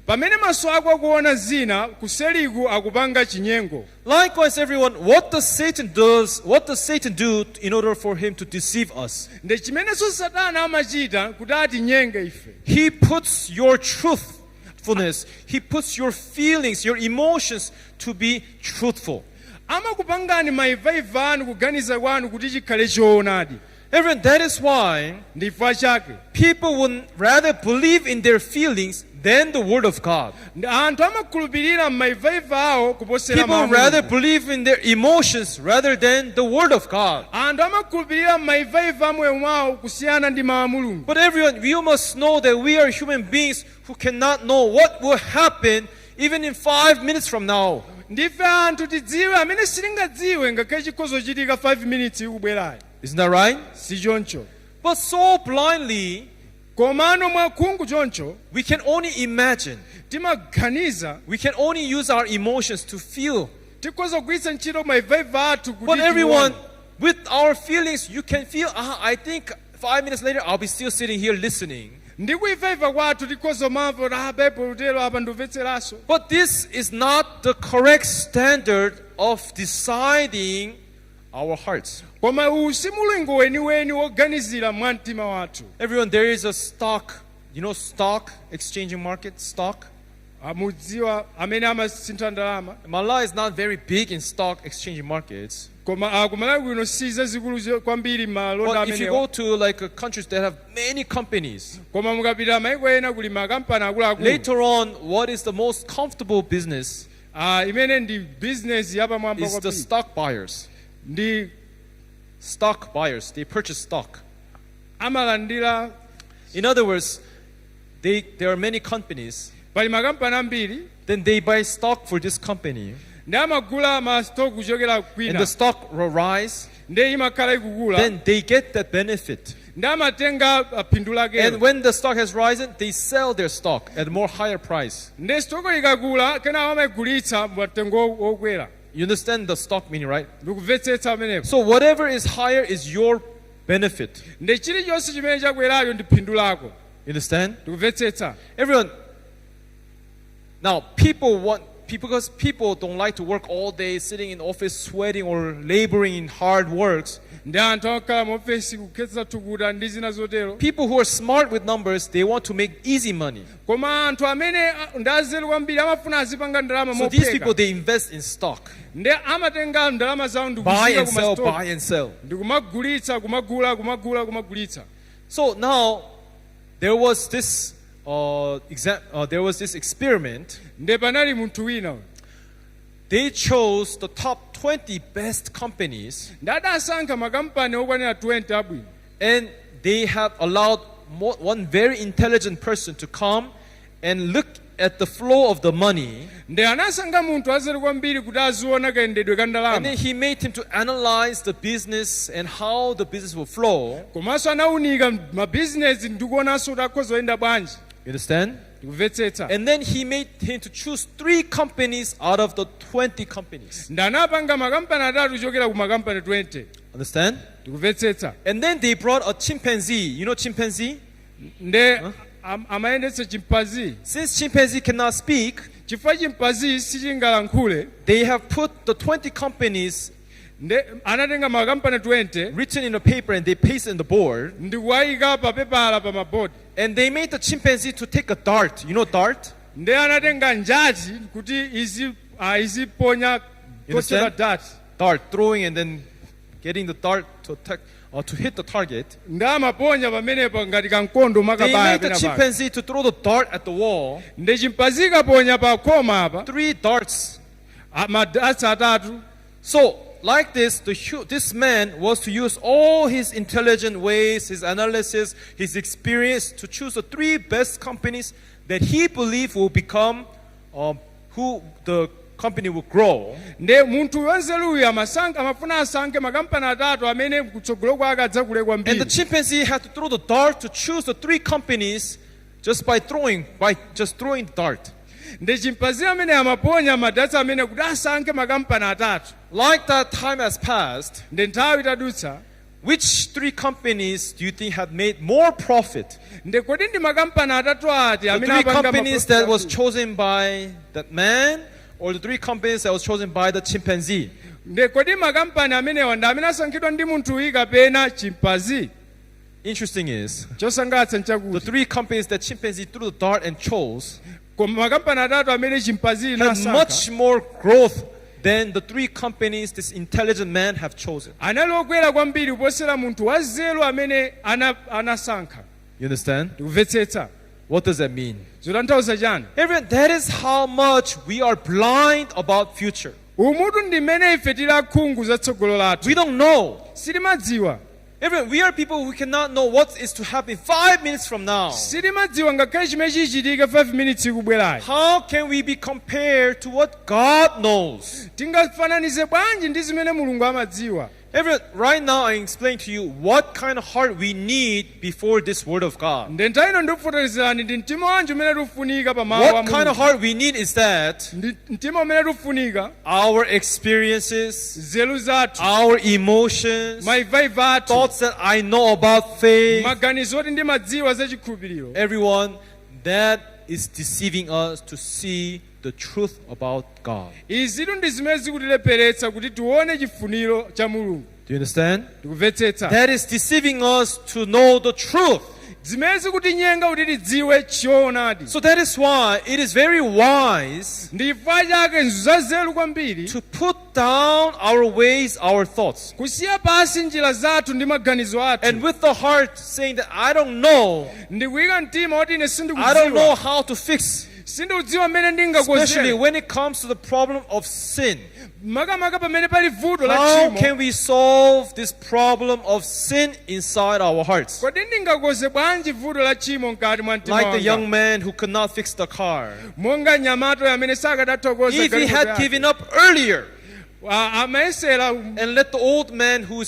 S7: Pamene maso ako akuona zina, kuseliku akupanga chinyengo.
S6: Likewise, everyone, what does Satan do in order for him to deceive us?
S7: Ndi chimenenso Satana amachita kuti atinyenge ife.
S6: He puts your truthfulness, he puts your feelings, your emotions to be truthful.
S7: Amakupangani maivaiva anu kuganiza kwanu kuti chikhale choonadi.
S6: Everyone, that is why
S7: Ndi chifukwa chake
S6: people would rather believe in their feelings than the word of God.
S7: ndi anthu amakhulupirira maivaiva awo kuposera
S6: People
S7: mawu a
S6: rather
S7: Mulungu.
S6: believe in their emotions rather than the word of God.
S7: Anthu amakhulupirira maivaiva amoyo mwawo kusiyana ndi mawu a Mulungu.
S6: But everyone, you must know that we are human beings who cannot know what will happen even in 5 minutes from now.
S7: Ndife anthu tidziwe amene sitingadziwe ngakhale chikhozo chitika 5 minutes ikubwerayo.
S6: Isn't that right?
S7: Si choncho.
S6: But so blindly,
S7: Komano mwakhungu choncho,
S6: we can only imagine.
S7: timaganiza,
S6: We can only use our emotions to feel.
S7: tikhoza kugwiritsa ntchito maivaiva athu kuti
S6: But everyone,
S7: tione.
S6: with our feelings, you can feel, I think 5 minutes later, I'll be still sitting here listening.
S7: Ndi kuivaiva kwathu tikhoza mamva kuti Baibulo lutero apa ndimvetseranso.
S6: But this is not the correct standard of deciding our hearts.
S7: Koma uwu si mulingo weniweni woganizira mwa mtima wathu.
S6: Everyone, there is a stock, you know, stock exchanging market, stock.
S7: Amudziwa amene amasintha ndalama.
S6: Malawi is not very big in stock exchanging markets.
S7: Koma kumalawi kuno si zazikulu kwambiri malonda
S6: But if you go
S7: amenewa.
S6: to like countries that have many companies,
S7: Koma mukapita maiko ena kuli makampani akuluakulu.
S6: later on, what is the most comfortable business
S7: Imene ndi business yapamwamba
S6: is the
S7: kwambiri.
S6: stock buyers.
S7: Ndi
S6: Stock buyers, they purchase stock.
S7: amalandira,
S6: In other words, there are many companies,
S7: pali makampani ambiri,
S6: then they buy stock for this company,
S7: ndi amagula masitoku kuchokera
S6: and
S7: kwina.
S6: the stock will rise,
S7: Ndi imakhala ikukula.
S6: then they get that benefit.
S7: Ndi amatenga phindu
S6: And
S7: lakelo.
S6: when the stock has risen, they sell their stock at a more higher price.
S7: Ndi sitoko ikakula kena amaigulitsa mtengo wokwera.
S6: You understand the stock meaning, right?
S7: Ndikubvetsetsa amenepo.
S6: So whatever is higher is your benefit.
S7: Ndi chilichonse chimene chakwerayo ndi phindu lako.
S6: You understand?
S7: Ndikubvetsetsa.
S6: Everyone, now because people don't like to work all day sitting in office sweating or laboring in hard works.
S7: Ndi anthu akhala mu ofesi kukhetsa tukuta ndi zina zotero.
S6: People who are smart with numbers, they want to make easy money.
S7: Koma anthu amene ndi azelu kwambiri amafuna azipanga ndalama
S6: So these people,
S7: mopheka.
S6: they invest in stock.
S7: Ndi amatenga ndalama zawo
S6: Buy
S7: ndikuzika
S6: and sell,
S7: kumastoko.
S6: buy and sell.
S7: Ndikumagulitsa, kumagulitsa.
S6: So now, there was this experiment.
S7: Ndi panali munthu wina.
S6: they chose the top 20 best companies,
S7: ndadasankha makampani okwanira 20 abwino.
S6: and they have allowed one very intelligent person to come and look at the flow of the money,
S7: Ndi anasankha munthu azeri kwambiri kuti aziona kayendedwe ka
S6: and
S7: ndalama.
S6: then he made him to analyze the business and how the business will flow.
S7: Komanso anawunika mabizinesi ndikuonanso kuti akhoza oyenda bwanji.
S6: You understand?
S7: Ndikuvetsetsa.
S6: And then he made him to choose 3 companies out of the 20 companies.
S7: Ndanapanga makampani atatu kuchokera ku makampani 20.
S6: Understand?
S7: Ndikuvetsetsa.
S6: And then they brought a chimpanzee. You know chimpanzee?
S7: Nde amayendetsa chimpanzee.
S6: Since chimpanzee cannot speak,
S7: Chifukwa chimpanzee sichingalankhule,
S6: they have put the 20 companies
S7: nde anatenga makampani 20
S6: written in a paper and they pasted in the board.
S7: ndikuwayika pa pepala pa mabodi.
S6: And they made the chimpanzee to take a dart. You know dart?
S7: Nde anatenga njati kuti iziponya
S6: You
S7: kochera
S6: understand?
S7: dati.
S6: Dart, throwing and then getting the dart to attack or to hit the target.
S7: Nde amaponya pamenepo ngati kankondo
S6: They
S7: makabaya
S6: made the
S7: penapake.
S6: chimpanzee to throw the dart at the wall.
S7: Nde chimpanzee kaponya pa khoma apa
S6: 3 darts.
S7: madasi atatu.
S6: So, like this, this man was to use all his intelligent ways, his analysis, his experience to choose the 3 best companies that he believed will become who the company will grow.
S7: Nde munthu wanzeruyu amafuna asankhe makampani atatu amene kutsogolo kwake adzakule
S6: And the
S7: kwambiri.
S6: chimpanzee had to throw the dart to choose the 3 companies just by just throwing the dart.
S7: Nde chimpanzee amene amaponya madasi amene kuti asankhe makampani atatu.
S6: Like that time has passed,
S7: Nde nthawi itadutsa,
S6: which 3 companies do you think have made more profit?
S7: nde kodi ndi makampani atatu ati
S6: The
S7: amene
S6: 3
S7: apanga
S6: companies
S7: maprofit
S6: that was
S7: akulu?
S6: chosen by that man, or the 3 companies that was chosen by the chimpanzee?
S7: Nde kodi makampani amenewa ndi amene asankhidwa ndi munthuyi kapena chimpanzee?
S6: Interesting is,
S7: Chosangalatsa
S6: the
S7: nchakuti
S6: 3 companies that chimpanzee threw the dart and chose
S7: koma makampani atatu amene chimpanzee
S6: had
S7: inasankha
S6: much more growth than the 3 companies this intelligent man have chosen.
S7: anali okwera kwambiri kuposera munthu wanzeru amene anasankha.
S6: You understand?
S7: Ndikuvetsetsa.
S6: What does that mean?
S7: Zotanthauza chani?
S6: Everyone, that is how much we are blind about future.
S7: Umutu ndi mmene ife tili akhungu za tsogolo lathu.
S6: We don't know.
S7: Sitimadziwa.
S6: Everyone, we are people who cannot know what is to happen 5 minutes from now.
S7: Sitimadziwa ngakhale chimene chichitika 5 minutes ikubwerayi.
S6: How can we be compared to what God knows?
S7: Tingafananize bwanji ndi zimene Mulungu amadziwa.
S6: Everyone, right now I explain to you what kind of heart we need before this word of God.
S7: Nde nthawi ino ndikufotokozerani ndi mtima wanji umene tikufunika pa mawu a
S6: What kind of
S7: Mulungu.
S6: heart we need is that
S7: Ndi mtima umene tikufunika
S6: our experiences,
S7: nzeru zathu,
S6: our emotions,
S7: maivaiva athu,
S6: thoughts that I know about faith,
S7: maganizo oti ndimadziwa za chikhulupiriro.
S6: everyone, that is deceiving us to see the truth about God.
S7: Izitu ndi zimene zikutileperetsa kuti tione chifuniro cha Mulungu.
S6: Do you understand?
S7: Ndikuvetsetsa.
S6: That is deceiving us to know the truth.
S7: Zimene zikutinyenga kuti tidziwe choonadi.
S6: So that is why it is very wise
S7: Ndi chifukwa chake nzazelu kwambiri
S6: to put down our ways, our thoughts.
S7: kusiya pasi njira zathu ndi maganizo
S6: And
S7: athu.
S6: with the heart saying that I don't know,
S7: Ndikuyika mtima oti ine
S6: I don't know
S7: sindikudziwa.
S6: how to fix,
S7: Sindikudziwa mmene
S6: especially
S7: ndingakonzere.
S6: when it comes to the problem of sin.
S7: Makamaka pamene pali vuto la
S6: How
S7: tchimo.
S6: can we solve this problem of sin inside our hearts?
S7: Kodi ndingakonze bwanji vuto la tchimo mkati mwa mtima
S6: Like the young
S7: wanga?
S6: man who could not fix the car.
S7: Monga nyamato amene sakanatha kukonza
S6: If he
S7: galimoto
S6: had
S7: yake.
S6: given up earlier
S7: Amayesera
S6: and let the old man who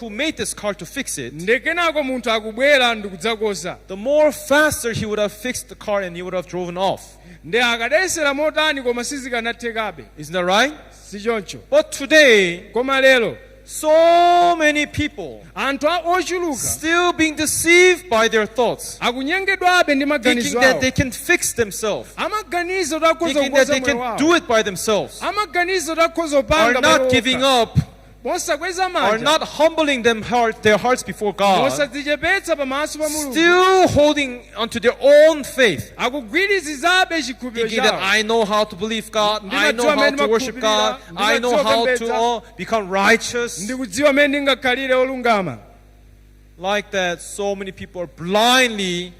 S6: made this car to fix it,
S7: ndekenako munthu akubwera ndikudzakonza.
S6: the more faster he would have fixed the car and he would have driven off.
S7: Nde akadayesera motani koma sizikanathekabe.
S6: Isn't that right?
S7: Si choncho.
S6: But today,
S7: Koma lero
S6: so many people
S7: anthu ochuluka
S6: still being deceived by their thoughts,
S7: akunyengedwabe ndi
S6: thinking
S7: maganizo
S6: that
S7: awo.
S6: they can fix themselves,
S7: Amaganizo kuti akhoza
S6: thinking that
S7: kukonza
S6: they
S7: moyo
S6: can
S7: wawo.
S6: do it by themselves,
S7: Amaganizo kuti akhoza
S6: are
S7: kupanga
S6: not
S7: moyo
S6: giving
S7: wokha.
S6: up,
S7: Mosakweza
S6: are
S7: manja.
S6: not humbling their hearts before God,
S7: Mosadzichepetsa pamaso pa Mulungu.
S6: still holding onto their own faith,
S7: Akugwirizizabe chikhulupiriro
S6: thinking that
S7: chawo.
S6: I know how to believe God, I know how to worship God, I know how to become righteous.
S7: Ndikudziwa mmene ndingakhalire olungama.
S6: Like that, so many people are blindly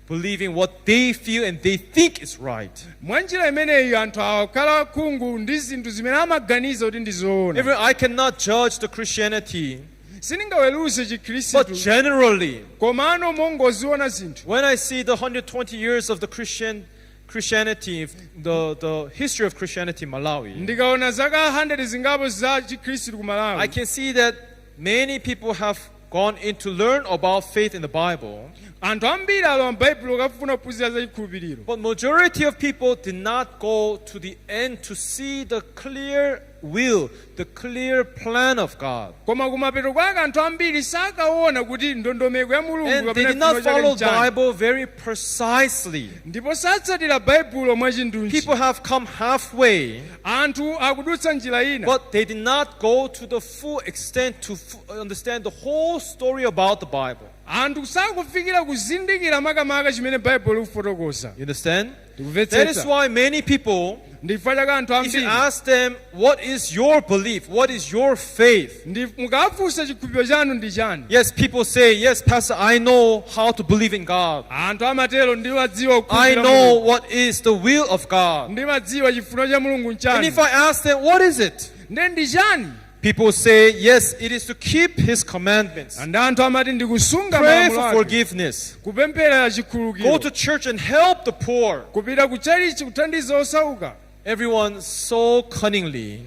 S6: believing what they feel and they think is right.
S7: mwanjira imeneyi anthu akhala khungu ndi zinthu zimene amaganiza kuti ndi zoona.
S6: Even I cannot judge the Christianity,
S7: Sindingaweruze
S6: but
S7: chikhristu
S6: generally,
S7: komano mongoziona zinthu.
S6: when I see the 120 years of the Christianity, the history of Christianity in Malawi,
S7: Ndikaona zaka 100 zingapo za chikhristu ku
S6: I
S7: Malawi.
S6: can see that many people have gone in to learn about faith in the Bible,
S7: Anthu ambiri alowa m'Baibulo kafuna kuphunzira za chikhulupiriro.
S6: but majority of people did not go to the end to see the clear will, the clear plan of God.
S7: Koma kumapeto kwake anthu ambiri sakaona kuti ndondomeko ya Mulungu
S6: And they
S7: kapena
S6: did not
S7: chifuniro chake
S6: follow the
S7: nchani.
S6: Bible very precisely.
S7: Ndipo satsatira Baibulo mwachindunji.
S6: People have come halfway,
S7: Anthu akudutsa njira ina.
S6: but they did not go to the full extent to understand the whole story about the Bible.
S7: Anthu sakufikira kuzindikira makamaka chimene Baibulo ikufotokoza.
S6: You understand? That is
S7: Tikuvetsetsa.
S6: why many people,
S7: Ndifuna chaka anthu
S6: if you
S7: ambiri.
S6: ask them, what is your belief? What is your faith?
S7: Mukafunsa chikhulupiriro chanu ndi chani.
S6: Yes, people say, yes, Pastor, I know how to believe in God.
S7: Anthu amatero ndimadziwa
S6: I
S7: kukhulupirira
S6: know
S7: Mulungu.
S6: what is the will of God.
S7: Ndimadziwa chifuniro cha Mulungu
S6: And
S7: nchani.
S6: if I ask them, what is it?
S7: Ndi chani?
S6: People say, yes, it is to keep His commandments.
S7: Ndi anthu amati ndikusunga
S6: Pray
S7: malamulo
S6: for
S7: ake.
S6: forgiveness.
S7: Kupemphera
S6: Go
S7: chikhululukiro.
S6: to church and help the poor.
S7: Kupita ku chalichi kuthandiza osauka.
S6: Everyone so cunningly.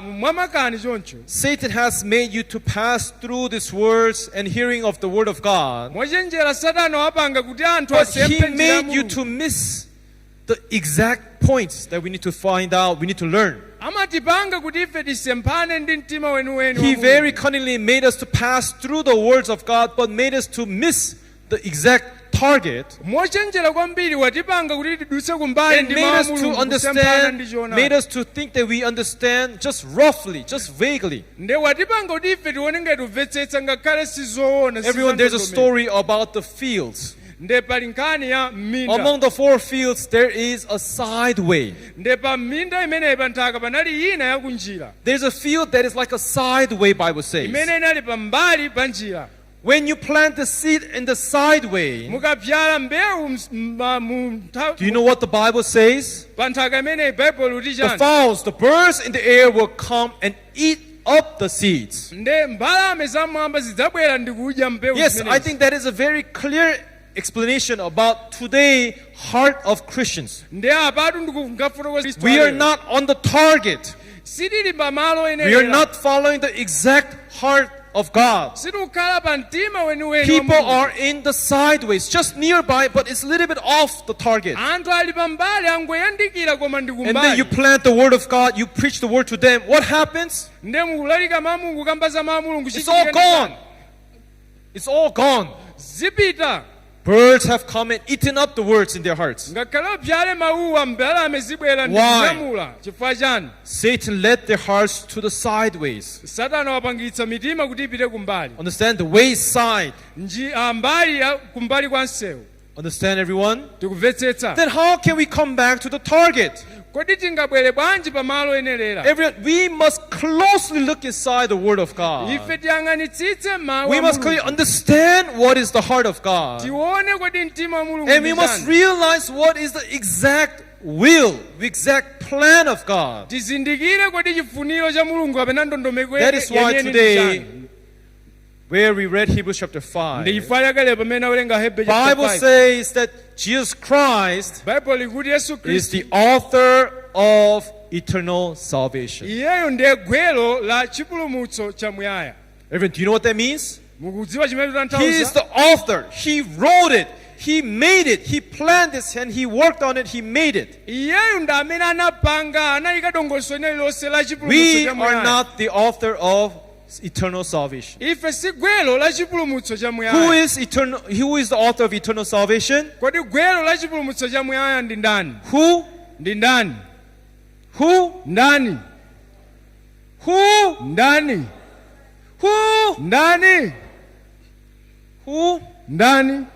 S7: Mwamakani choncho.
S6: Satan has made you to pass through these words and hearing of the word of God.
S7: Mwachenjera Satana wapanga kuti anthu
S6: But he
S7: asempe njira ya
S6: made you
S7: Mulungu.
S6: to miss the exact points that we need to find out, we need to learn.
S7: Amatipanga kuti ife tisemphane ndi mtima weniweni wa
S6: He
S7: Mulungu.
S6: very cunningly made us to pass through the words of God, but made us to miss the exact target.
S7: Mochenjera kwambiri watipanga kuti tidutse kumbali
S6: And
S7: ndi
S6: made
S7: mawu a
S6: us to
S7: Mulungu kusemphana ndi
S6: understand, made
S7: choonadi.
S6: us to think that we understand just roughly, just vaguely.
S7: Nde watipanga kuti ife tione ngati timvetsetsa ngakhale sizoona.
S6: Everyone, there's a
S7: sizandondomeko.
S6: story about the fields.
S7: Nde pali nkhani ya mminda.
S6: Among the four fields, there is a side way.
S7: Nde pa minda imeneyi pa nthaka panali ina ya kunjira.
S6: There's a field that is like a side way, Bible says.
S7: Imene inali pambali pa njira.
S6: When you plant the seed in the side way,
S7: Mukapyala mbewu
S6: do you know what the Bible says?
S7: pa nthaka imeneyi Baibulo kuti
S6: The
S7: chani.
S6: fowls, the birds in the air will come and eat up the seeds.
S7: Nde mbalame zamwamba zidzabwera ndi kudya mbewu
S6: Yes, I
S7: zimenezi.
S6: think that is a very clear explanation about today heart of Christians.
S7: Nde apatu ndikufotokoza.
S6: We are not on the target.
S7: Sitili pamalo
S6: We are
S7: enera.
S6: not following the exact heart of God.
S7: Sitikukhala pa mtima weniweni wa
S6: People
S7: Mulungu.
S6: are in the sideways, just nearby, but it's a little bit off the target.
S7: Anthu ali pambali angoyandikira koma ndi
S6: And then you
S7: kumbali.
S6: plant the word of God, you preach the word to them. What happens?
S7: Nde mukulalika mawu a Mulungu kamba za mawu a Mulungu
S6: It's all gone. It's all gone.
S7: Zipita.
S6: Birds have come and eaten up the words in their hearts.
S7: Ngakhale upyale mawuwa mbalame zibwera ndi
S6: Why?
S7: kunyamula. Chifukwa chani?
S6: Satan led their hearts to the sideways.
S7: Satana wapangitsa mitima kuti ipite kumbali.
S6: Understand? The wayside.
S7: Mbali ya kumbali kwa msewu.
S6: Understand, everyone?
S7: Tikumvetsetsa.
S6: Then how can we come back to the target?
S7: Kodi tingabwere bwanji pamalo oyenerera?
S6: Everyone, we must closely look inside the word of God.
S7: Ife tiyang'anitsitse mawu
S6: We
S7: a
S6: must clearly
S7: Mulungu.
S6: understand what is the heart of God.
S7: Tione kodi mtima wa Mulungu
S6: And we
S7: ndi
S6: must
S7: chani.
S6: realize what is the exact will, the exact plan of God.
S7: Tizindikire kodi chifuniro cha Mulungu kapena ndondomeko
S6: That is why
S7: yeniyeni ndi
S6: today,
S7: chani.
S6: where we read Hebrews chapter 5,
S7: Ndi chifukwa chake lero pamene awerenga Hebrew chapter
S6: Bible
S7: 5.
S6: says that Jesus Christ
S7: Bible likuti Yesu
S6: is
S7: Khristu
S6: the author of eternal salvation.
S7: iyeyo ndiye gwero la chipulumutso chamuyaya.
S6: Everyone, do you know what that means?
S7: Mukudziwa chimene
S6: He is
S7: titanthauza?
S6: the author. He wrote it. He made it. He planned this and he worked on it. He made it.
S7: Iyeyo ndi amene anapanga anayika dongosolo iliyonse la chipulumutso
S6: We are
S7: chamuyaya.
S6: not the author of eternal salvation.
S7: Ife si gwero la chipulumutso
S6: Who
S7: chamuyaya.
S6: is eternal? Who is the author of eternal salvation?
S7: Kodi gwero la chipulumutso chamuyaya ndi ndani?
S6: Who?
S7: Ndi ndani?
S6: Who?
S7: Ndani?
S6: Who?
S7: Ndani?
S6: Who?
S7: Ndani?
S6: Who?
S7: Ndani?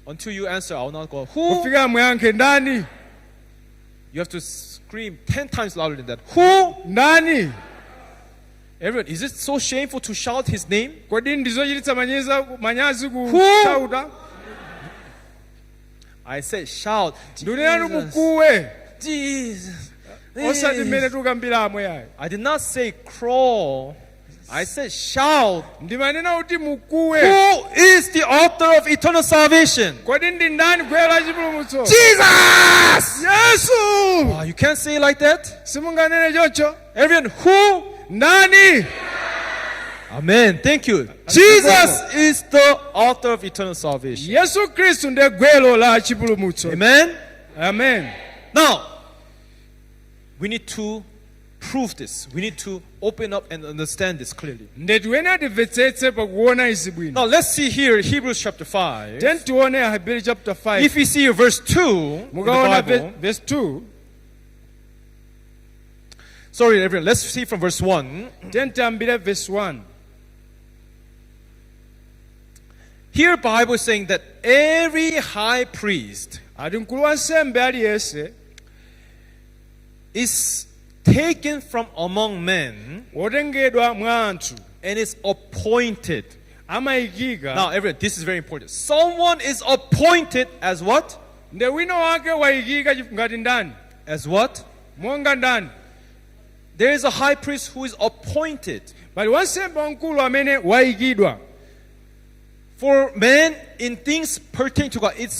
S6: Until you answer, I will not go. Who?
S7: Kufika muyankhe ndani?
S6: You have to scream 10 times louder than that. Who?
S7: Ndani?
S6: Everyone, is it so shameful to shout his name?
S7: Kodi ndizochititsa manyazi
S6: Who?
S7: kusauta?
S6: I said shout.
S7: ndunenanu
S6: Jesus.
S7: mukuwe
S6: Jesus.
S7: osati mmene tukambiramo yayi.
S6: I did not say crawl. I said shout.
S7: ndimanena kuti mukuwe.
S6: Who is the author of eternal salvation?
S7: kodi ndi ndani gwero la chipulumutso?
S6: Jesus!
S7: Yesu.
S6: Oh, you can't say it like that.
S7: simunganene choncho.
S6: Everyone, who?
S7: ndani?
S6: Amen. Thank you. Jesus is the author of eternal salvation.
S7: Yesu Kristu ndiye gwero la chipulumutso.
S6: Amen.
S7: Amen.
S6: Now, we need to prove this. We need to open up and understand this clearly.
S7: ndetiwene timvetsetse pakuona izi bwino.
S6: Now, let's see here Hebrews chapter 5.
S7: then tione Aheberi chapter 5.
S6: If you see here verse 2 in the
S7: mukaona
S6: Bible.
S7: verse 2.
S6: Sorry, everyone. Let's see from verse 1.
S7: then tiyambire verse 1.
S6: Here Bible is saying that every high priest
S7: ati mkulu wa nsembe aliyense
S6: is taken from among men
S7: wotengedwa mwa anthu
S6: and is appointed.
S7: amayikika.
S6: Now, everyone, this is very important. Someone is appointed as what?
S7: nde wina wake wayikika ngati ndani?
S6: As what?
S7: monga ndani?
S6: There is a high priest who is appointed.
S7: pali wansembe wamkulu amene wayikidwa.
S6: For men in things pertaining to God, it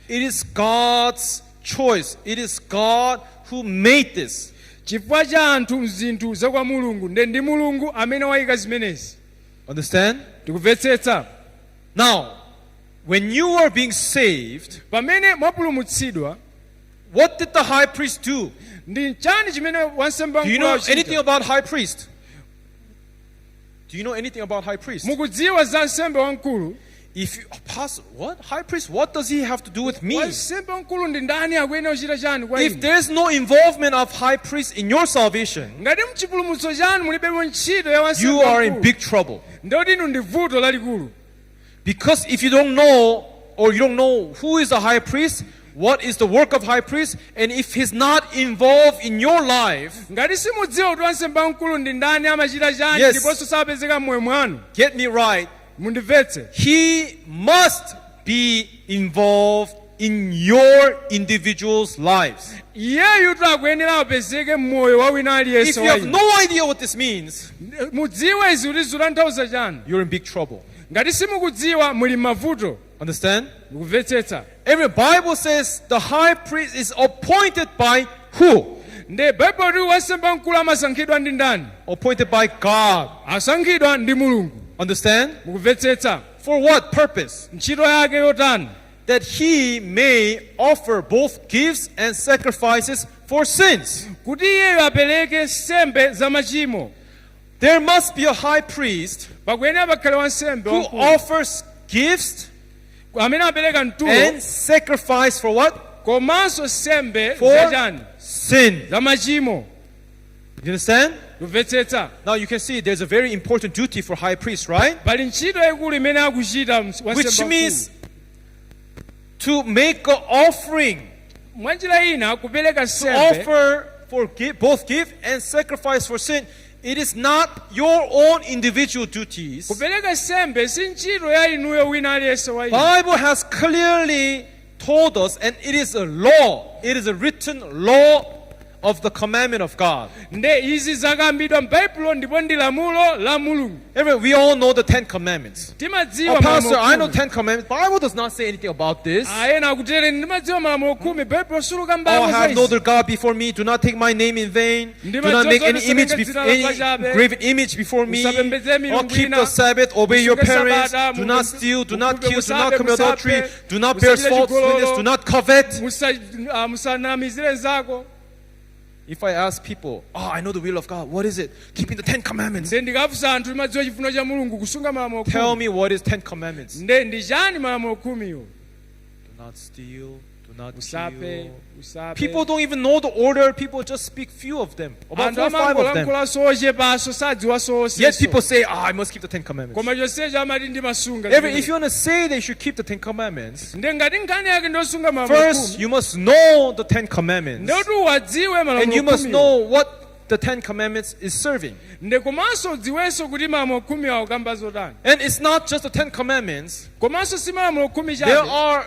S6: is God's choice. It is God who made this.
S7: chifukwa cha anthu mzinthu zakwa mulungu nde ndi mulungu amene wayika zimenezi.
S6: Understand?
S7: tikumvetsetsa.
S6: Now, when you are being saved,
S7: pamene mwapulumutsidwa
S6: what did the high priest do?
S7: ndi chani chimene wansembe
S6: Do you
S7: wamkulu
S6: know
S7: achita?
S6: anything about high priest? Do you know anything about high priest?
S7: mukudziwa za nsembe wamkulu?
S6: If you, Apostle, what? High priest, what does he have to do with me?
S7: wansembe wamkulu ndi ndani akuyenera kuchita chani kwa
S6: If
S7: ine?
S6: there's no involvement of high priest in your salvation,
S7: ngati mchipulumutso chanu mulibemo ntchito ya wansembe
S6: you are in
S7: wamkulu,
S6: big trouble.
S7: ndoti inu ndi vuto lalikulu.
S6: Because if you don't know, or you don't know who is the high priest, what is the work of high priest, and if he's not involved in your life,
S7: ngati simudziwa kuti wansembe wamkulu ndi ndani amachita chani
S6: Yes.
S7: ndiponso sapezeka mmoyo mwanu,
S6: get me right,
S7: mundimvetse,
S6: he must be involved in your individual's lives.
S7: iyeyu akuyenera apezeke mmoyo wa wina
S6: If
S7: aliyense
S6: you
S7: wa
S6: have
S7: inu.
S6: no idea what this means,
S7: mudziwe izi kuti zitanthauza chani.
S6: you're in big trouble.
S7: ngati simukudziwa muli mavuto.
S6: Understand?
S7: mukumvetsetsa.
S6: Every Bible says the high priest is appointed by who?
S7: nde baibulo kuti wansembe wamkulu amasankhidwa ndi ndani?
S6: Appointed by God.
S7: asankhidwa ndi mulungu.
S6: Understand?
S7: mukumvetsetsa.
S6: For what purpose?
S7: ntchito yake yotani?
S6: That he may offer both gifts and sacrifices for sins.
S7: kuti iyeyo apereke sembe za machimo.
S6: There must be a high priest
S7: pakuyenera pakhale wansembe
S6: who
S7: wamkulu
S6: offers gifts
S7: amene apereka mtulo
S6: and sacrifice for what?
S7: komanso sembe
S6: For
S7: za chani?
S6: sin.
S7: za machimo.
S6: You understand?
S7: kumvetsetsa.
S6: Now you can see there's a very important duty for high priest, right?
S7: pali ntchito yaikulu imene akuchita
S6: Which
S7: wansembe
S6: means
S7: wamkulu.
S6: to make an offering,
S7: mwanjira ina kupereka
S6: to
S7: sembe
S6: offer for both gift and sacrifice for sin. It is not your own individual duties.
S7: kupereka sembe si ntchito ya inuyo wina aliyense wa inu.
S6: Bible has clearly told us, and it is a law. It is a written law of the commandment of God.
S7: nde izi zakambidwa m'baibulo ndipo ndi lamulo la mulungu.
S6: We all know the 10 Commandments.
S7: timadziwa
S6: Oh, Pastor, I know
S7: malamulo
S6: 10 Commandments. Bible does not say anything about this.
S7: ayena akutere ndimadziwa malamulo khumi baibulo suluka
S6: Oh,
S7: mbalo
S6: have no other God before me. Do not take my name in vain. Do not make any image, any graven image before me. Or keep the Sabbath. Obey your parents. Do not steal. Do not kill. Do not commit adultery. Do not bear false witness. Do not covet.
S7: musanamizire nzako.
S6: If I ask people, oh, I know the will of God. What is it? Keeping the 10 Commandments.
S7: nde ndikafunsa anthu limadziwa chifuniro cha mulungu kusunga malamulo
S6: Tell
S7: khumi.
S6: me what is 10 Commandments.
S7: nde ndi chani malamulo khumiyo?
S6: Do not steal. Do not
S7: usape
S6: kill.
S7: usape.
S6: People don't even know the order. People just speak few of them. About
S7: anthu
S6: 4 or 5 of them.
S7: amangolankhula sochepaso sadziwa
S6: Yet people
S7: sonseso.
S6: say, I must keep the 10 Commandments.
S7: koma chonsecho amati ndimasunga.
S6: If you want to say they should keep the 10 Commandments,
S7: nde ngati nkhani yake ndosunga malamulo
S6: first
S7: khumi.
S6: you must know the 10 Commandments.
S7: ndoti uwadziwe
S6: And you
S7: malamulo
S6: must
S7: khumi.
S6: know what the 10 Commandments is serving.
S7: nde komanso udziwenso kuti malamulo khumi awo kamba zotani.
S6: And it's not just the 10 Commandments.
S7: komanso si malamulo khumi
S6: There
S7: chabe.
S6: are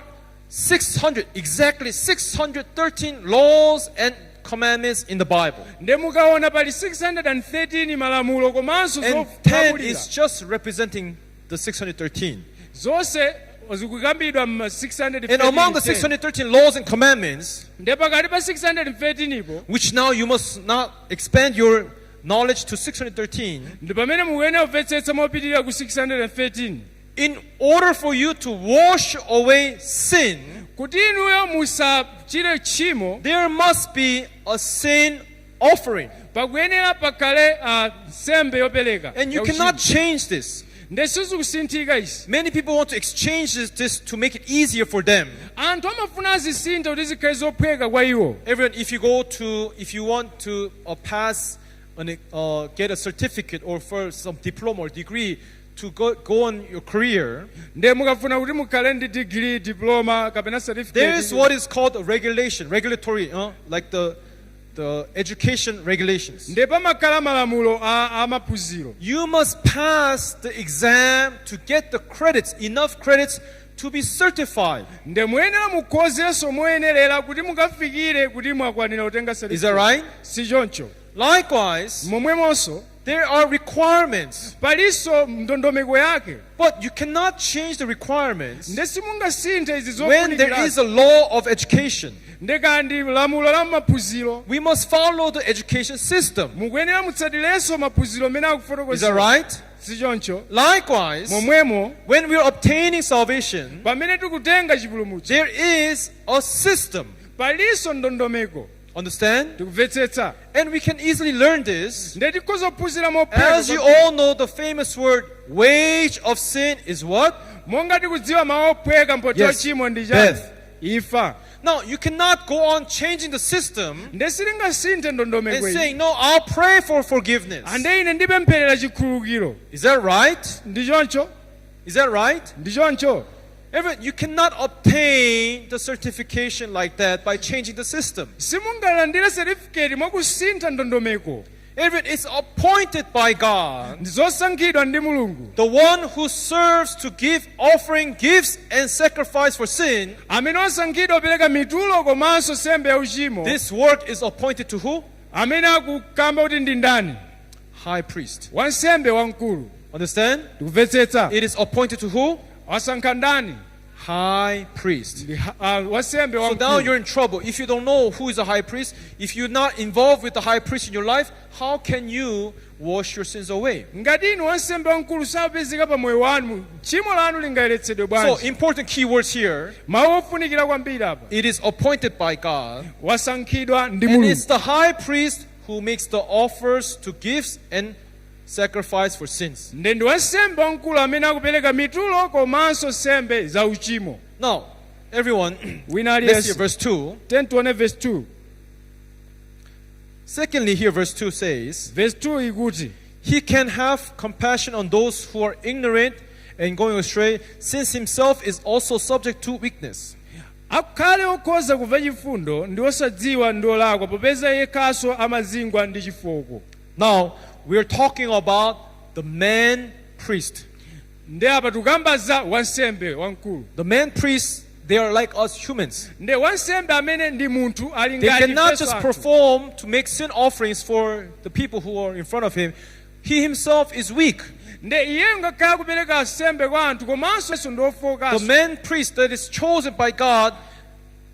S6: exactly 613 laws and commandments in the Bible.
S7: nde mukaona pali 613 malamulo komanso
S6: And 10 is just representing the 613.
S7: zonse zikukambidwa mu 613.
S6: And among the 613 laws and commandments,
S7: nde pakati pa 613 ipo
S6: which now you must not expand your knowledge to 613,
S7: ndi pamene mukuyenera kumvetsetsa mopitirira ku 613
S6: in order for you to wash away sin,
S7: kuti inuyo musachire tchimo
S6: there must be a sin offering.
S7: pakuyenera pakhale nsembe yopereka
S6: And you
S7: ya
S6: cannot
S7: uchimo.
S6: change this.
S7: nde sizikusinthika izi
S6: Many people want to exchange this to make it easier for them.
S7: anthu amafuna azisintha kuti zikhale zophweka kwa iwo.
S6: Everyone, if you want to pass get a certificate or for some diploma or degree to go on your career,
S7: nde mukafuna kuti mukhale ndi degree diploma kapena certificate,
S6: there is what is called a regulatory, like the education regulations.
S7: nde pamakhala malamulo a maphunziro.
S6: You must pass the exam to get the credits, enough credits to be certified.
S7: nde muyenera mukhozenso moyenerera kuti mukafikire kuti mwakwanira kutenga
S6: Is that
S7: certificate.
S6: right?
S7: si choncho
S6: Likewise,
S7: momwemonso
S6: there are requirements,
S7: palinso ndondomeko yake.
S6: but you cannot change the requirements
S7: nde simungasinthe izi
S6: when there is
S7: zofunikira.
S6: a law of education.
S7: nde kandi lamulo la maphunziro
S6: We must follow the education system.
S7: mukuyenera mutsatilenso maphunziro amene
S6: Is that
S7: akufotokozera.
S6: right?
S7: si choncho
S6: Likewise,
S7: momwemo
S6: when we are obtaining salvation,
S7: pamene tikutenga chipulumutso
S6: there is a system.
S7: palinso ndondomeko.
S6: Understand?
S7: tikumvetsetsa
S6: And we can easily learn this.
S7: nde tikhoza kuphunzira
S6: As you
S7: mophweka
S6: all know, the famous word wage of sin is what?
S7: monga tikudziwa mawu ophweka mpoti
S6: Yes,
S7: ochimo ndi
S6: death.
S7: chani imfa.
S6: Now, you cannot go on changing the system
S7: nde silingasinthe
S6: and
S7: ndondomeko iyi.
S6: saying, no, I'll pray for forgiveness.
S7: ande ine ndipempherera chikhululukiro.
S6: Is that right?
S7: ndi choncho
S6: Is that right?
S7: ndi choncho.
S6: You cannot obtain the certification like that by changing the system.
S7: simungalandire certificate mwakusintha ndondomeko.
S6: It's appointed by God,
S7: ndi zosankhidwa ndi mulungu
S6: the one who serves to give offering, gifts, and sacrifice for sin.
S7: amene osankhidwa opereka mitulo komanso nsembe ya uchimo.
S6: This work is appointed to who?
S7: amene akukamba kuti ndi ndani?
S6: High priest.
S7: wansembe wamkulu.
S6: Understand?
S7: tikumvetsetsa.
S6: It is appointed to who?
S7: wasankha ndani?
S6: High priest.
S7: wansembe
S6: So now
S7: wamkulu.
S6: you're in trouble. If you don't know who is a high priest, if you're not involved with the high priest in your life, how can you wash your sins away?
S7: ngati inu wansembe wamkulu sapezeka pa moyo wanu, tchimo lanu lingayeretsedwe
S6: So
S7: bwanji?
S6: important keywords here.
S7: mawu ofunikira kwambiri apa.
S6: It is appointed by God.
S7: wasankhidwa ndi
S6: And it's
S7: mulungu.
S6: the high priest who makes the offers to gifts and sacrifice for sins.
S7: nde ndi wansembe wamkulu amene akupereka mitulo komanso nsembe za uchimo.
S6: Now, everyone,
S7: wina
S6: let's see
S7: aliyense.
S6: verse 2.
S7: tione verse 2.
S6: Secondly, here verse 2 says,
S7: verse 2 ikuti
S6: He can have compassion on those who are ignorant and going astray, since himself is also subject to weakness.
S7: akhale okhoza kumva chifundo ndi osadziwa ndi olakwa popeza yekhaso amazingwa ndi chifoko.
S6: Now, we are talking about the man priest.
S7: nde apa tikukamba za wansembe wamkulu.
S6: The man priests, they are like us humans.
S7: nde wansembe amene ndi munthu ali
S6: They
S7: ngati
S6: cannot
S7: ifenso
S6: just
S7: anthu.
S6: perform to make sin offerings for the people who are in front of him. He himself is weak.
S7: nde iyeyo ngakhale kupereka nsembe kwa anthu komanso ndi
S6: The
S7: ofowokaso.
S6: man priest that is chosen by God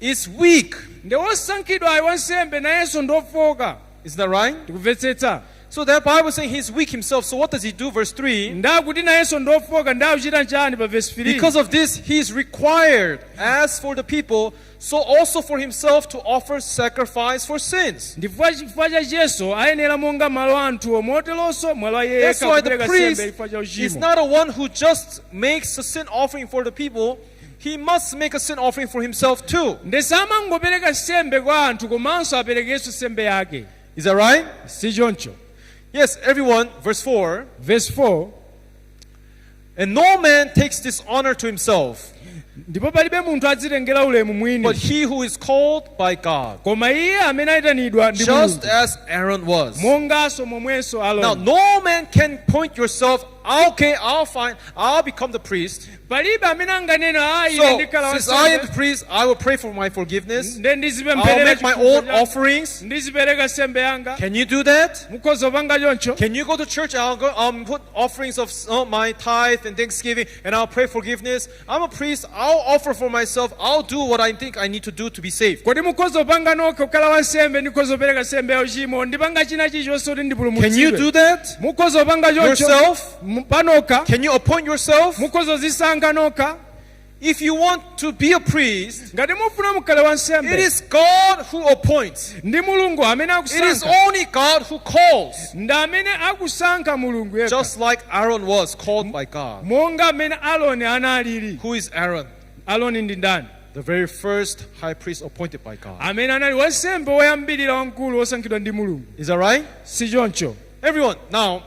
S6: is weak.
S7: nde wosankhidwa ayi wansembe nayenso ndi ofowoka.
S6: Isn't that right?
S7: tikumvetsetsa.
S6: So that Bible is saying he's weak himself. So what does he do? Verse 3.
S7: ndakuti nayenso ndi ofowoka ndakuchita nchani pa verse 3.
S6: Because of this, he is required, as for the people, so also for himself, to offer sacrifice for sins.
S7: chifukwa cha Yesu ayenera monga malo anthuwo moteronso mwalo wa
S6: That's
S7: yekha
S6: why the
S7: kupereka
S6: priest
S7: nsembe chifukwa cha
S6: is
S7: uchimo.
S6: not a one who just makes a sin offering for the people. He must make a sin offering for himself too.
S7: nde samangopereka nsembe kwa anthu komanso aperekenso nsembe yake.
S6: Is that right?
S7: si choncho.
S6: Yes, everyone. Verse 4.
S7: verse 4.
S6: And no man takes this honor to himself,
S7: ndipo palibe munthu adzitengera ulemu mwini,
S6: but he who is called by God,
S7: koma iye amene ayitanidwa ndi
S6: just
S7: Mulungu,
S6: as Aaron was.
S7: monganso momwenso
S6: Now,
S7: Aaroni.
S6: no man can point yourself okay, I'll become the priest.
S7: palibe amene anganena ayi
S6: So,
S7: ndikhala
S6: since I am the
S7: wansembe
S6: priest, I will pray for my forgiveness.
S7: nde
S6: I'll
S7: ndizipempherera
S6: make my own offerings.
S7: ndizipereka sembe yanga
S6: Can you do that?
S7: mukhoza kupanga choncho
S6: Can you go to church? I'll put offerings of my tithe and thanksgiving, and I'll pray forgiveness. I'm a priest. I'll offer for myself. I'll do what I think I need to do to be saved.
S7: kodi mukhoza kupanga nokha kukhala wansembe ndikhoza kupereka sembe ya uchimo ndipanga china chilichonse kuti
S6: Can you
S7: ndipulumutsidwe
S6: do that
S7: mukhoza kupanga choncho
S6: yourself?
S7: panokha
S6: Can you appoint yourself?
S7: mukhoza zisankha nokha
S6: If you want to be a priest,
S7: ngati mufuna mukhale
S6: it
S7: wansembe
S6: is God who appoints.
S7: ndi mulungu amene
S6: It is
S7: akusankha
S6: only God who calls.
S7: ndi amene akusankha mulungu yekha
S6: Just like Aaron was called by God.
S7: monga amene Aroni analili.
S6: Who is Aaron?
S7: Aroni ndi ndani?
S6: The very first high priest appointed by God.
S7: amene anali wansembe woyambirira wamkulu wosankhidwa ndi mulungu.
S6: Is that right?
S7: Si choncho?
S6: Everyone, now,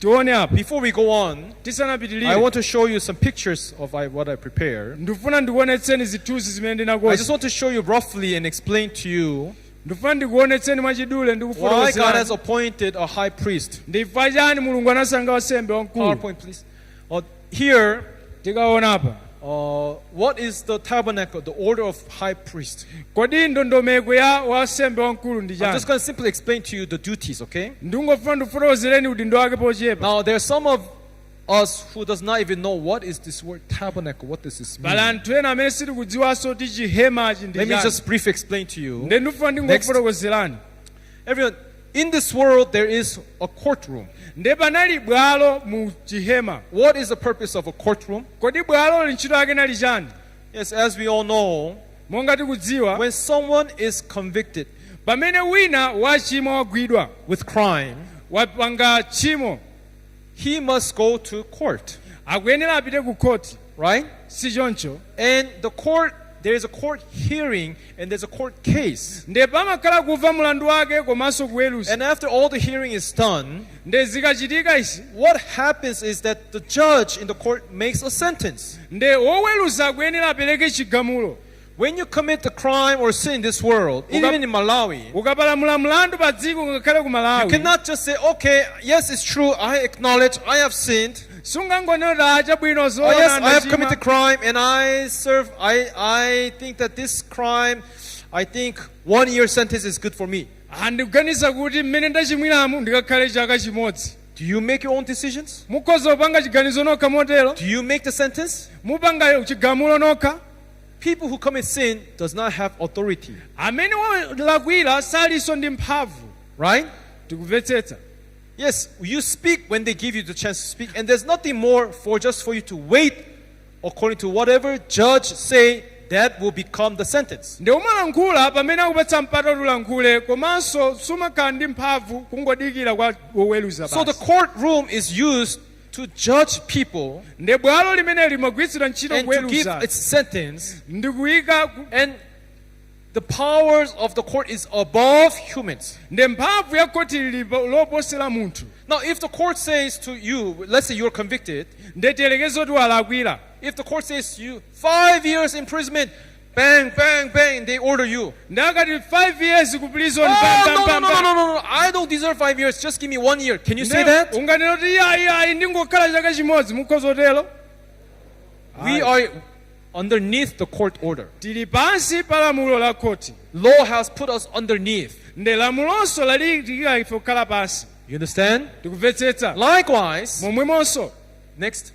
S7: tione apa
S6: before we go on, I
S7: tisanapitirire
S6: want to show you some pictures of what I prepared.
S7: ndifuna ndikuonetseni zithunzi zimene
S6: I just
S7: ndinakonza.
S6: want to show you roughly and explain to you
S7: ndifuna ndikuonetseni mwachidule
S6: why God has
S7: ndikufotokozerani
S6: appointed a high priest.
S7: ndifukwa chani mulungu anasankha wansembe wamkulu.
S6: PowerPoint, please. Here,
S7: tikaona apa
S6: what is the tabernacle, the order of high priest?
S7: kodi ndondomeko ya wansembe wamkulu ndi
S6: I'm
S7: chani?
S6: just going to simply explain to you the duties, okay?
S7: ndingofuna ndifotokozereni udindo wake pochepa.
S6: Now, there are some of us who does not even know what is this word tabernacle, what does this mean?
S7: pala anthu ena amene sitikudziwanso kuti chihemachi ndi
S6: Let me
S7: chani.
S6: just briefly explain to you.
S7: nde ndifuna ndingofotokozerani.
S6: Everyone, in this world there is a courtroom.
S7: nde panali bwalo mu chihema.
S6: What is the purpose of a courtroom?
S7: kodi bwalo ntchito yake nali chani?
S6: Yes, as we all know,
S7: monga tikudziwa
S6: when someone is convicted
S7: pamene wina wachimwa wagwidwa
S6: with crime,
S7: wapanga tchimo
S6: he must go to court,
S7: akuyenera apite ku khoti.
S6: right?
S7: si choncho?
S6: And the court, there is a court hearing and there's a court case.
S7: nde pamakhala kumva mlandu wake komanso kuweruza.
S6: And after all the hearing is done,
S7: nde zikachitika izi
S6: what happens is that the judge in the court makes a sentence.
S7: nde woweruza akuyenera apereke chigamulo.
S6: When you commit a crime or sin in this world, even in Malawi,
S7: ukapalamula mlandu pa dziko ngakhale ku
S6: you
S7: Malawi
S6: cannot just say, okay, yes, it's true, I acknowledge, I have sinned.
S7: sungangonena chabwino
S6: Oh yes, I have
S7: zoona
S6: committed crime and I think that this crime, I think 1 year sentence is good for me.
S7: andikuganiza kuti mmene ndachimwiramu ndikakhale chaka chimodzi.
S6: Do you make your own decisions?
S7: mukhoza kupanga chiganizo nokha motero?
S6: Do you make the sentence?
S7: mupanga chigamulo nokha?
S6: People who commit sin does not have authority,
S7: amene walakwira salinso ndi mphamvu.
S6: right?
S7: tikumvetsetsa?
S6: Yes, you speak when they give you the chance to speak, and there's nothing more for you to wait according to whatever judge say that will become the sentence.
S7: ndi umalankhula pamene akupatsa mpata kuti ulankhule komanso sumakhala ndi mphamvu kungodikira kwa woweruza
S6: So the
S7: basi.
S6: courtroom is used to judge people
S7: ndi bwalo limene limagwiritsidwa ntchito
S6: and to give
S7: kuweruza
S6: its sentence,
S7: ndi kuyika
S6: and the powers of the court is above humans.
S7: ndi mphamvu ya khoti ili loposera munthu.
S6: Now, if the court says to you, let's say you're convicted,
S7: ndi tiyerekeze kuti walakwira.
S6: if the court says to you, 5 years imprisonment, bang, bang, bang, they order you.
S7: ndi akati 5 years ku prison
S6: Oh, no, I don't deserve 5 years, just give me 1 year. Can you say that?
S7: unganena kuti ayi ndingokhala chaka chimodzi mukhozotero.
S6: We are underneath the court order.
S7: tili pansi pa lamulo la khoti.
S6: Law has put us underneath.
S7: ndi lamulonso lalitika ife kukhala pansi.
S6: You understand?
S7: tikumvetsetsa?
S6: Likewise,
S7: momwemonso
S6: next,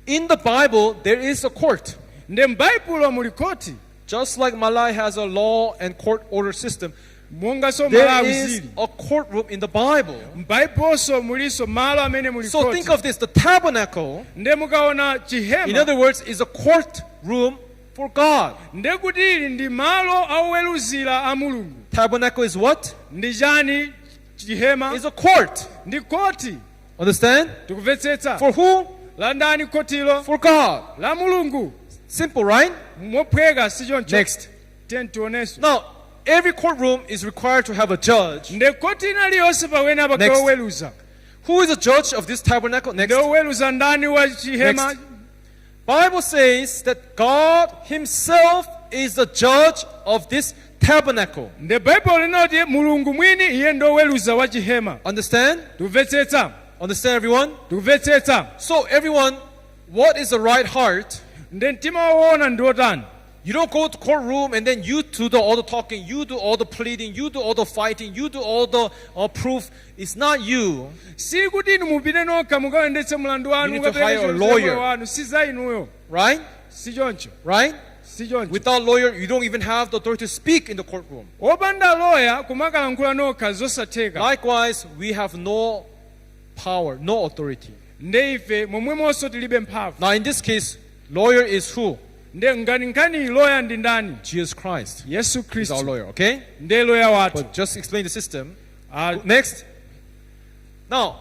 S6: in the Bible, there is a court.
S7: ndi m'baibulo muli khoti.
S6: Just like Malawi has a law and court order system,
S7: monganso
S6: there
S7: Malawi
S6: is
S7: zili.
S6: a courtroom in the Bible.
S7: m'baibulo mulinso malo amene muli
S6: So think
S7: khoti.
S6: of this, the tabernacle,
S7: ndi mukaona
S6: in
S7: chihema
S6: other words, is a courtroom for God.
S7: ndi kuti ili ndi malo awoweruzira a mulungu.
S6: Tabernacle is what?
S7: ndi chani chihema?
S6: Is a court.
S7: ndi khoti.
S6: Understand?
S7: tikumvetsetsa?
S6: For who?
S7: la ndani khotilo?
S6: For God.
S7: la mulungu.
S6: Simple, right?
S7: mophweka si choncho?
S6: Next.
S7: tiye tionenso.
S6: Now, every courtroom is required to have a judge.
S7: ndi khoti inaliyonse pawene
S6: Next.
S7: apakhala oweruza.
S6: Who is the judge of this tabernacle? Next.
S7: ndi oweruza ndani wa chihema?
S6: Next. Bible says that God himself is the judge of this tabernacle.
S7: ndi baibulo linoti mulungu mwini iye ndi oweruza wa chihema.
S6: Understand?
S7: tikumvetsetsa?
S6: Understand, everyone?
S2: Tikumvetsetsa.
S6: So, everyone, what is the right heart?
S2: Nde mtima woona ndi otani?
S6: You don't go to courtroom and then you do all the talking, you do all the pleading, you do all the fighting, you do all the proof. It's not you.
S2: Si kuti inu mupite nokha mukayendetse mlandu wanu
S6: You need to hire a lawyer.
S2: wanu si za inuyo.
S6: Right?
S2: Si choncho.
S6: Right?
S2: Si choncho.
S6: Without lawyer, you don't even have the authority to speak in the courtroom.
S2: Opanda lawyer kumakalankhula nokha zosatheka.
S6: Likewise, we have no power, no authority.
S2: Nde ife momwemonso tilibe mphamvu.
S6: Now, in this case, lawyer is who?
S2: Nde ngati nkhani lawyer ndi ndani?
S6: Jesus Christ
S2: Yesu
S6: is our
S2: Kristu.
S6: lawyer, okay?
S2: Nde lawyer wathu.
S6: But just explain the system.
S2: Ah,
S6: Next. Now,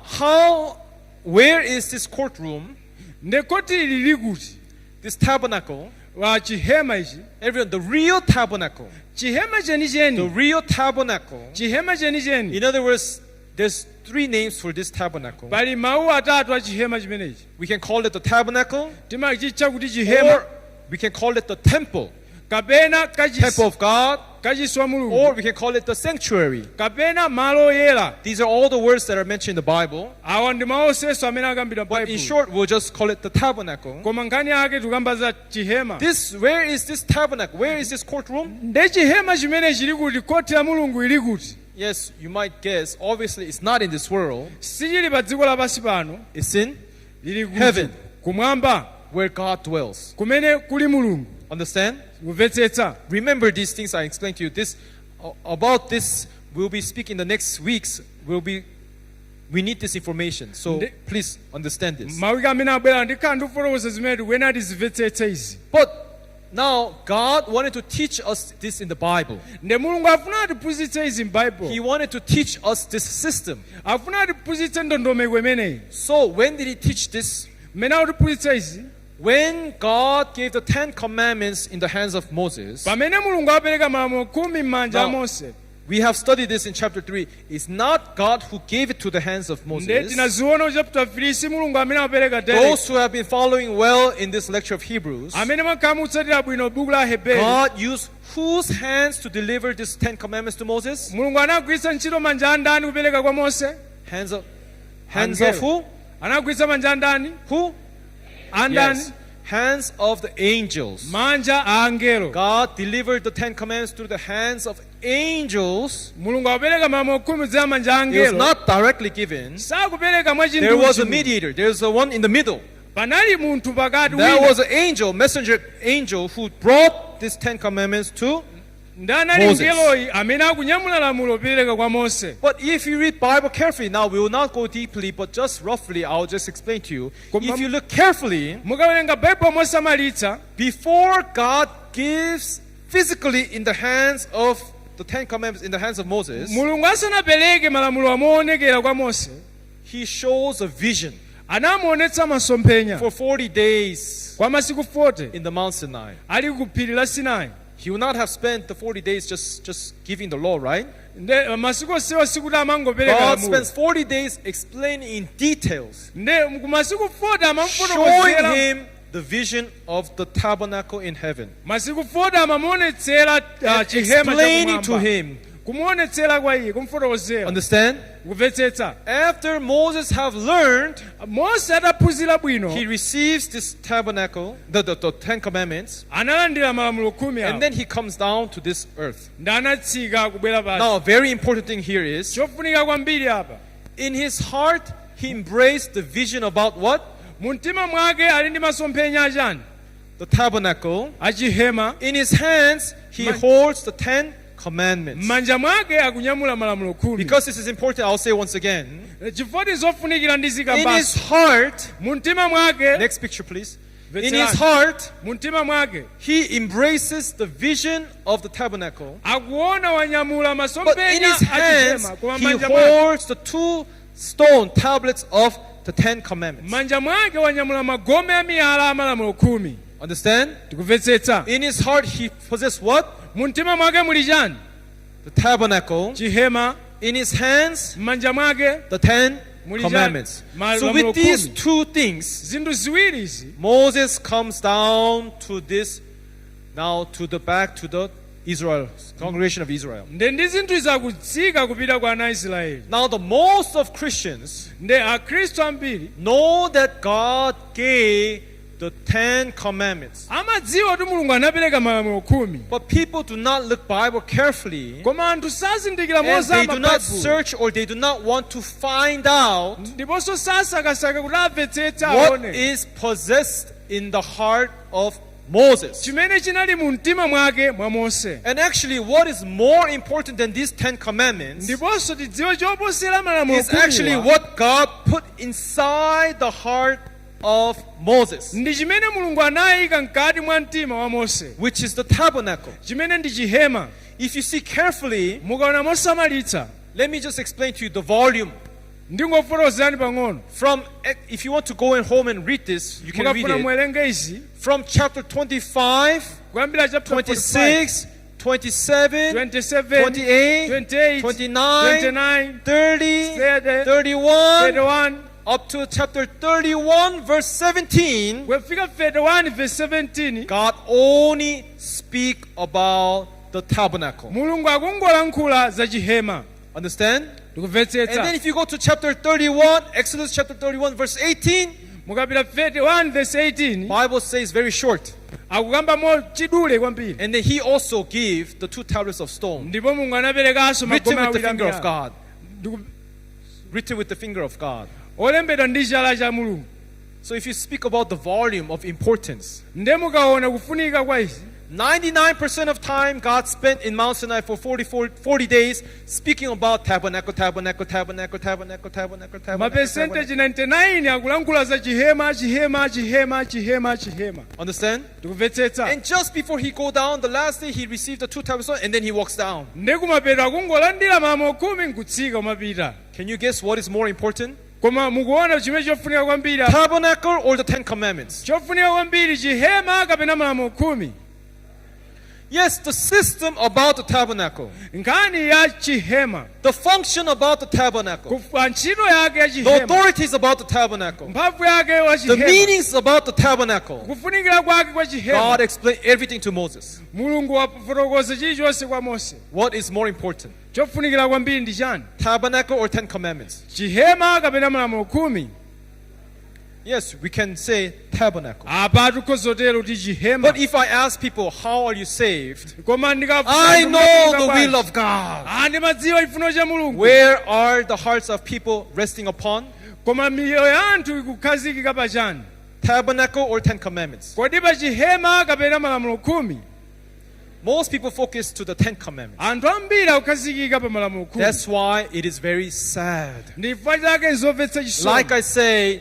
S6: where is this courtroom,
S2: nde koti lili kuti?
S6: this tabernacle?
S2: Wa chihema ichi.
S6: Everyone, the real tabernacle.
S2: Chihema
S6: The
S2: chenicheni.
S6: real tabernacle.
S2: Chihema chenicheni.
S6: In other words, there's 3 names for this tabernacle.
S2: Pali mawu atatu a chihema chimenechi.
S6: We can call it the tabernacle,
S2: Timachitcha kuti chihema
S6: or we can call it the temple,
S2: kapena
S6: temple of God,
S2: kachiswa
S6: or
S2: mulungu
S6: we can call it the sanctuary.
S2: kapena malo oyera.
S6: These are all the words that are mentioned in the Bible.
S2: Awa ndi mawu onseso amene akambidwa
S6: But in
S2: m'Baibulo.
S6: short, we'll just call it the tabernacle.
S2: Koma nkhani yake tikamba za chihema.
S6: Where is this tabernacle? Where is this courtroom?
S2: Nde chihema chimene chili kuti koti ya mulungu ili kuti?
S6: Yes, you might guess. Obviously, it's not in this world.
S2: Sichili pa dziko lapansi pano,
S6: It's in
S2: lili kuti
S6: Heaven.
S2: kumwamba
S6: where God dwells.
S2: kumene kuli mulungu.
S6: Understand?
S2: Kumvetsetsa.
S6: Remember these things I explained to you. About this, we'll be speaking the next weeks. We need this information. So please understand this.
S2: Mawiki amene abwera ndikhala ndikufotokoza zimene tikuyena tizimvetsetse izi.
S6: But now, God wanted to teach us this in the Bible.
S2: Nde mulungu afuna atiphunzitse izi
S6: He
S2: m'Baibulo.
S6: wanted to teach us this system.
S2: Afuna atiphunzitse ndondomeko imeneyi.
S6: So when did He teach this?
S2: Mmene akutiphunzitsa izi.
S6: When God gave the 10 commandments in the hands of Moses.
S2: Pamene mulungu apereka malamulo 10 m'manja a
S6: Now,
S2: Mose.
S6: we have studied this in chapter 3. It's not God who gave it to the hands of
S2: Nde
S6: Moses.
S2: tinaziona chapter 3 si mulungu amene apereka
S6: Those who have been following well in this lecture of Hebrews,
S2: amene makhala mutsatira bwino buku la Hebrew.
S6: God used whose hands to deliver these 10 commandments to Moses?
S2: Mulungu anagwiritsa ntchito manja a ndani kupereka kwa Mose?
S6: Hands of who?
S2: Anagwiritsa manja a ndani?
S6: Who?
S2: A ndani?
S6: Yes. Hands of the angels.
S2: Manja a angelo.
S6: God delivered the 10 commandments through the hands of angels.
S2: Mulungu apereka malamulo 10 kudzera manja a
S6: It was
S2: angelo.
S6: not directly given.
S2: Sakupereka mwa
S6: There was a
S2: chinthu.
S6: mediator. There's the one in the middle.
S2: Panali munthu pakati
S6: There
S2: wina.
S6: was an angel, messenger angel, who brought these 10 commandments to.
S2: Ndi anali
S6: Moses.
S2: ngeloyi amene akunyamula lamulo kupereka kwa Mose.
S6: But if you read Bible carefully, now we will not go deeply, but just roughly, I'll just explain to you. If you look carefully,
S2: Mukawerenga Baibulo mosamalitsa,
S6: before God gives physically in the hands of the 10 commandments in the hands of Moses,
S2: mulungu asanapereke malamulo amoonekera kwa Mose,
S6: He shows a vision
S2: anamuonetsa masomphenya
S6: for 40 days
S2: kwa masiku 40
S6: in the Mount Sinai.
S2: ali ku phiri la Sinai.
S6: He would not have spent the 40 days just giving the law, right?
S2: Nde masiku onsewa sikuti amangopereka
S6: God
S2: lamulo.
S6: spends 40 days explaining in details,
S2: Nde ku masiku 40
S6: showing
S2: amamufotokozera.
S6: him the vision of the tabernacle in heaven,
S2: Masiku 40 amamuonetsera
S6: and
S2: chihema
S6: explaining to
S2: chakumwamba.
S6: him.
S2: Kumuonetsera kwa iye, kumufotokozera.
S6: Understand?
S2: Kumvetsetsa.
S6: After Moses have learned,
S2: Mose ataphunzira bwino,
S6: he receives this tabernacle, the 10 commandments,
S2: analandira malamulo 10
S6: and
S2: awo.
S6: then he comes down to this earth.
S2: Ndi anatsika kubwera pansi.
S6: Now, a very important thing here is,
S2: Chofunika kwambiri apa.
S6: in his heart, he embraced the vision about what?
S2: Mu mtima mwake ali ndi masomphenya achani?
S6: The tabernacle.
S2: Achihema.
S6: In his hands, he holds the 10 commandments.
S2: Manja mwake akunyamula malamulo 10.
S6: Because this is important, I'll say once again.
S2: Chifukwa zofunikira ndizika
S6: In his
S2: basi.
S6: heart,
S2: Mu mtima mwake,
S6: next picture please. In
S2: Veterani.
S6: his heart,
S2: mu mtima mwake
S6: he embraces the vision of the tabernacle.
S2: akuona wanyamula
S6: But in
S2: masomphenya
S6: his hands,
S2: achihema. Koma
S6: he
S2: manja mwake,
S6: holds the 2 stone tablets of the 10 commandments.
S2: manja mwake wanyamula magome a miyala a malamulo 10.
S6: Understand?
S2: Tikumvetsetsa.
S6: In his heart, he possesses what?
S2: Mu mtima mwake muli chani?
S6: The tabernacle.
S2: Chihema.
S6: In his hands,
S2: Manja mwake
S6: the 10
S2: muli
S6: commandments.
S2: chani?
S6: So with these 2 things,
S2: Zinthu ziwiri izi.
S6: Moses comes down to this, now to the back to the Israel, congregation of Israel.
S7: nde ndi zinthu zakutsika kupita kwa ana Israeli.
S6: Now the most of Christians
S7: Nde akhristu ambiri
S6: know that God gave the 10 commandments.
S7: amadziwa kuti mulungu anapereka malamulo 10,
S6: But people do not look Bible carefully,
S7: koma anthu sazindikira
S6: and they
S7: mozama
S6: do not
S7: Baibulo.
S6: search or they do not want to find out
S7: Ndiponso sasakasaka kuti amvetsetse
S6: what
S7: aone
S6: is possessed in the heart of Moses.
S7: chimene chinali mu mtima mwake mwa Mose.
S6: And actually, what is more important than these 10 commandments
S7: Ndiponso tidziwe choposera malamulo
S6: is actually
S7: 10
S6: what God put inside the heart of Moses,
S7: ndi chimene mulungu anayika mkati mwa mtima wa Mose,
S6: which is the tabernacle.
S7: chimene ndi chihema.
S6: If you see carefully,
S7: Mukaona mosamalitsa,
S6: let me just explain to you the volume.
S7: ndingofotokozerani pang'ono.
S6: From, if you want to go in home and read this, you can read
S7: Mukafuna
S6: it.
S7: muwerenge izi
S6: From chapter 25,
S7: kuyambira chapter 45,
S6: 26, 27,
S7: 27,
S6: 28,
S7: 28,
S6: 29,
S7: 29,
S6: 30,
S7: 30,
S6: 31,
S7: 31,
S6: up to chapter 31, verse 17,
S7: kwefika 31 verse 17,
S6: God only speak about the tabernacle.
S7: mulungu akungolankhula za chihema.
S6: Understand? And then
S7: Tikumvetsetsa.
S6: if you go to chapter 31, Exodus chapter 31, verse 18,
S7: Mukapita 31 verse 18,
S6: Bible says very short.
S7: akukamba mo chidule kwambiri.
S6: And then he also gave the 2 tablets of stone,
S7: Ndipo mulungu anaperekanso
S6: written
S7: magoma
S6: with the
S7: awiri
S6: finger of
S7: amiyala.
S6: God.
S7: Ndiku-
S6: Written with the finger of God.
S7: olembedwa ndi chala cha mulungu.
S6: So if you speak about the volume of importance,
S7: Nde mukaona kufunika kwa izi,
S6: 99% of time God spent in Mount Sinai for 40 days speaking about tabernacle, tabernacle, tabernacle, tabernacle, tabernacle, tabernacle.
S7: mapercentage 99 akulankhula za chihema, chihema, chihema, chihema, chihema.
S6: Understand?
S7: Tikumvetsetsa.
S6: And just before he go down, the last day he received the 2 tablets and then he walks down.
S7: Nde kumapeto akungolandira malamulo 10 nkutsika umapita.
S6: Can you guess what is more important?
S7: Koma mukuona chimene chofunika kwambiri,
S6: Tabernacle or the 10 commandments?
S7: chofunika kwambiri chihema kapena malamulo 10.
S6: Yes, the system about the tabernacle,
S7: Nkhani ya chihema,
S6: the function about the tabernacle,
S7: ntchito yake ya
S6: the
S7: chihema,
S6: authorities about the tabernacle,
S7: mphamvu yake wa
S6: the
S7: chihema,
S6: meanings about the tabernacle.
S7: kufunikira kwake kwa chihema.
S6: God explained everything to Moses.
S7: Mulungu wafotokoza chilichonse kwa Mose.
S6: What is more important?
S7: Chofunikira kwambiri ndi chani?
S6: Tabernacle or 10 commandments?
S7: Chihema kapena malamulo 10?
S6: Yes, we can say tabernacle.
S7: Apa tikhozotero kuti chihema.
S6: But if I ask people, how are you saved?
S7: Koma
S6: I
S7: ndikafunika
S6: know the will of God.
S7: ndimadziwa chifuniro cha Mulungu.
S6: Where are the hearts of people resting upon?
S7: Koma miyoyo ya anthu ikukhazikika pa chani?
S6: Tabernacle or 10 commandments?
S7: Kodi pa chihema kapena malamulo 10?
S6: Most people focus to the 10 commandments.
S7: Anthu ambiri akukhazikika pa malamulo 10.
S6: That's why it is very sad.
S7: Ndi chifukwa chake nzomvetsa chisoni.
S6: Like I say,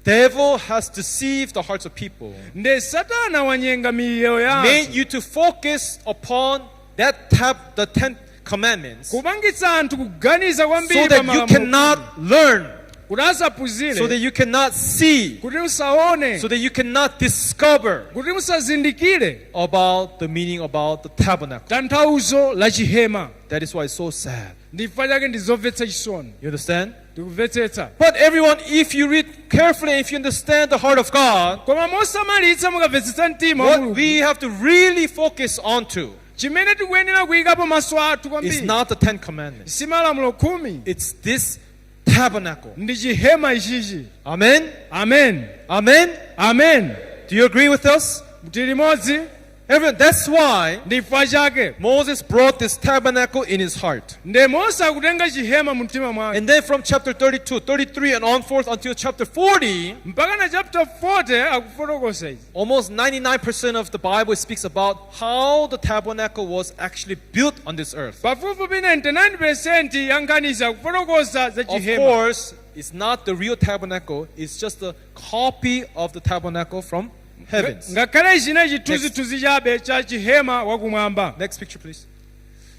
S6: devil has deceived the hearts of people,
S7: Nde Satana wanyenga miyoyo ya
S6: made
S7: anthu.
S6: you to focus upon the 10 commandments,
S7: Kupangitsa anthu kuganiza
S6: so
S7: kwambiri pa
S6: that you
S7: malamulo.
S6: cannot learn,
S7: Kuti asaphunzire.
S6: so that you cannot see,
S7: Kuti musaone.
S6: so that you cannot discover
S7: Kuti musazindikire
S6: about the meaning about the tabernacle.
S7: tanthauzo la chihema.
S6: That is why it's so sad.
S7: Ndi chifukwa chake ndizomvetsa chisoni.
S6: You understand?
S7: Tikumvetsetsa.
S6: But everyone, if you read carefully, if you understand the heart of God,
S7: Koma mosamalitsa mukamvetsetsa mtima wa
S6: what
S7: Mulungu.
S6: we have to really focus on to
S7: Chimene tikuyenera kuyikapo maso athu
S6: is
S7: kwambiri.
S6: not the 10 commandments.
S7: Si malamulo 10.
S6: It's this tabernacle.
S7: Ndi chihema ichichi.
S6: Amen?
S7: Amen.
S6: Amen?
S7: Amen.
S6: Do you agree with us?
S7: Tili limodzi.
S6: Everyone, that's why
S7: Ndi chifukwa chake.
S6: Moses brought this tabernacle in his heart.
S7: Nde Mose akutenga chihema mu mtima mwake.
S6: And then from chapter 32, 33 and on forth until chapter 40,
S7: Mpaka na chapter 40 akufotokoza izi.
S6: almost 99% of the Bible speaks about how the tabernacle was actually built on this earth.
S7: Pafupifupi 99% ya nkhanizi akufotokoza za
S6: Of
S7: chihema.
S6: course, it's not the real tabernacle, it's just a copy of the tabernacle from heavens.
S7: Ngakhale china chithunzithunzi chabe cha chihema wakumwamba.
S6: Next picture, please.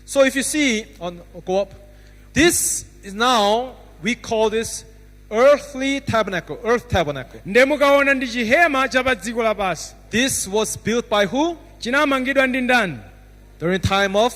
S6: So if you see, go up. This is now, we call this earthly tabernacle, earth tabernacle.
S7: Nde mukaona ndi chihema cha pa dziko lapansi.
S6: This was built by who?
S7: Chinamangidwa ndi ndani?
S6: During time of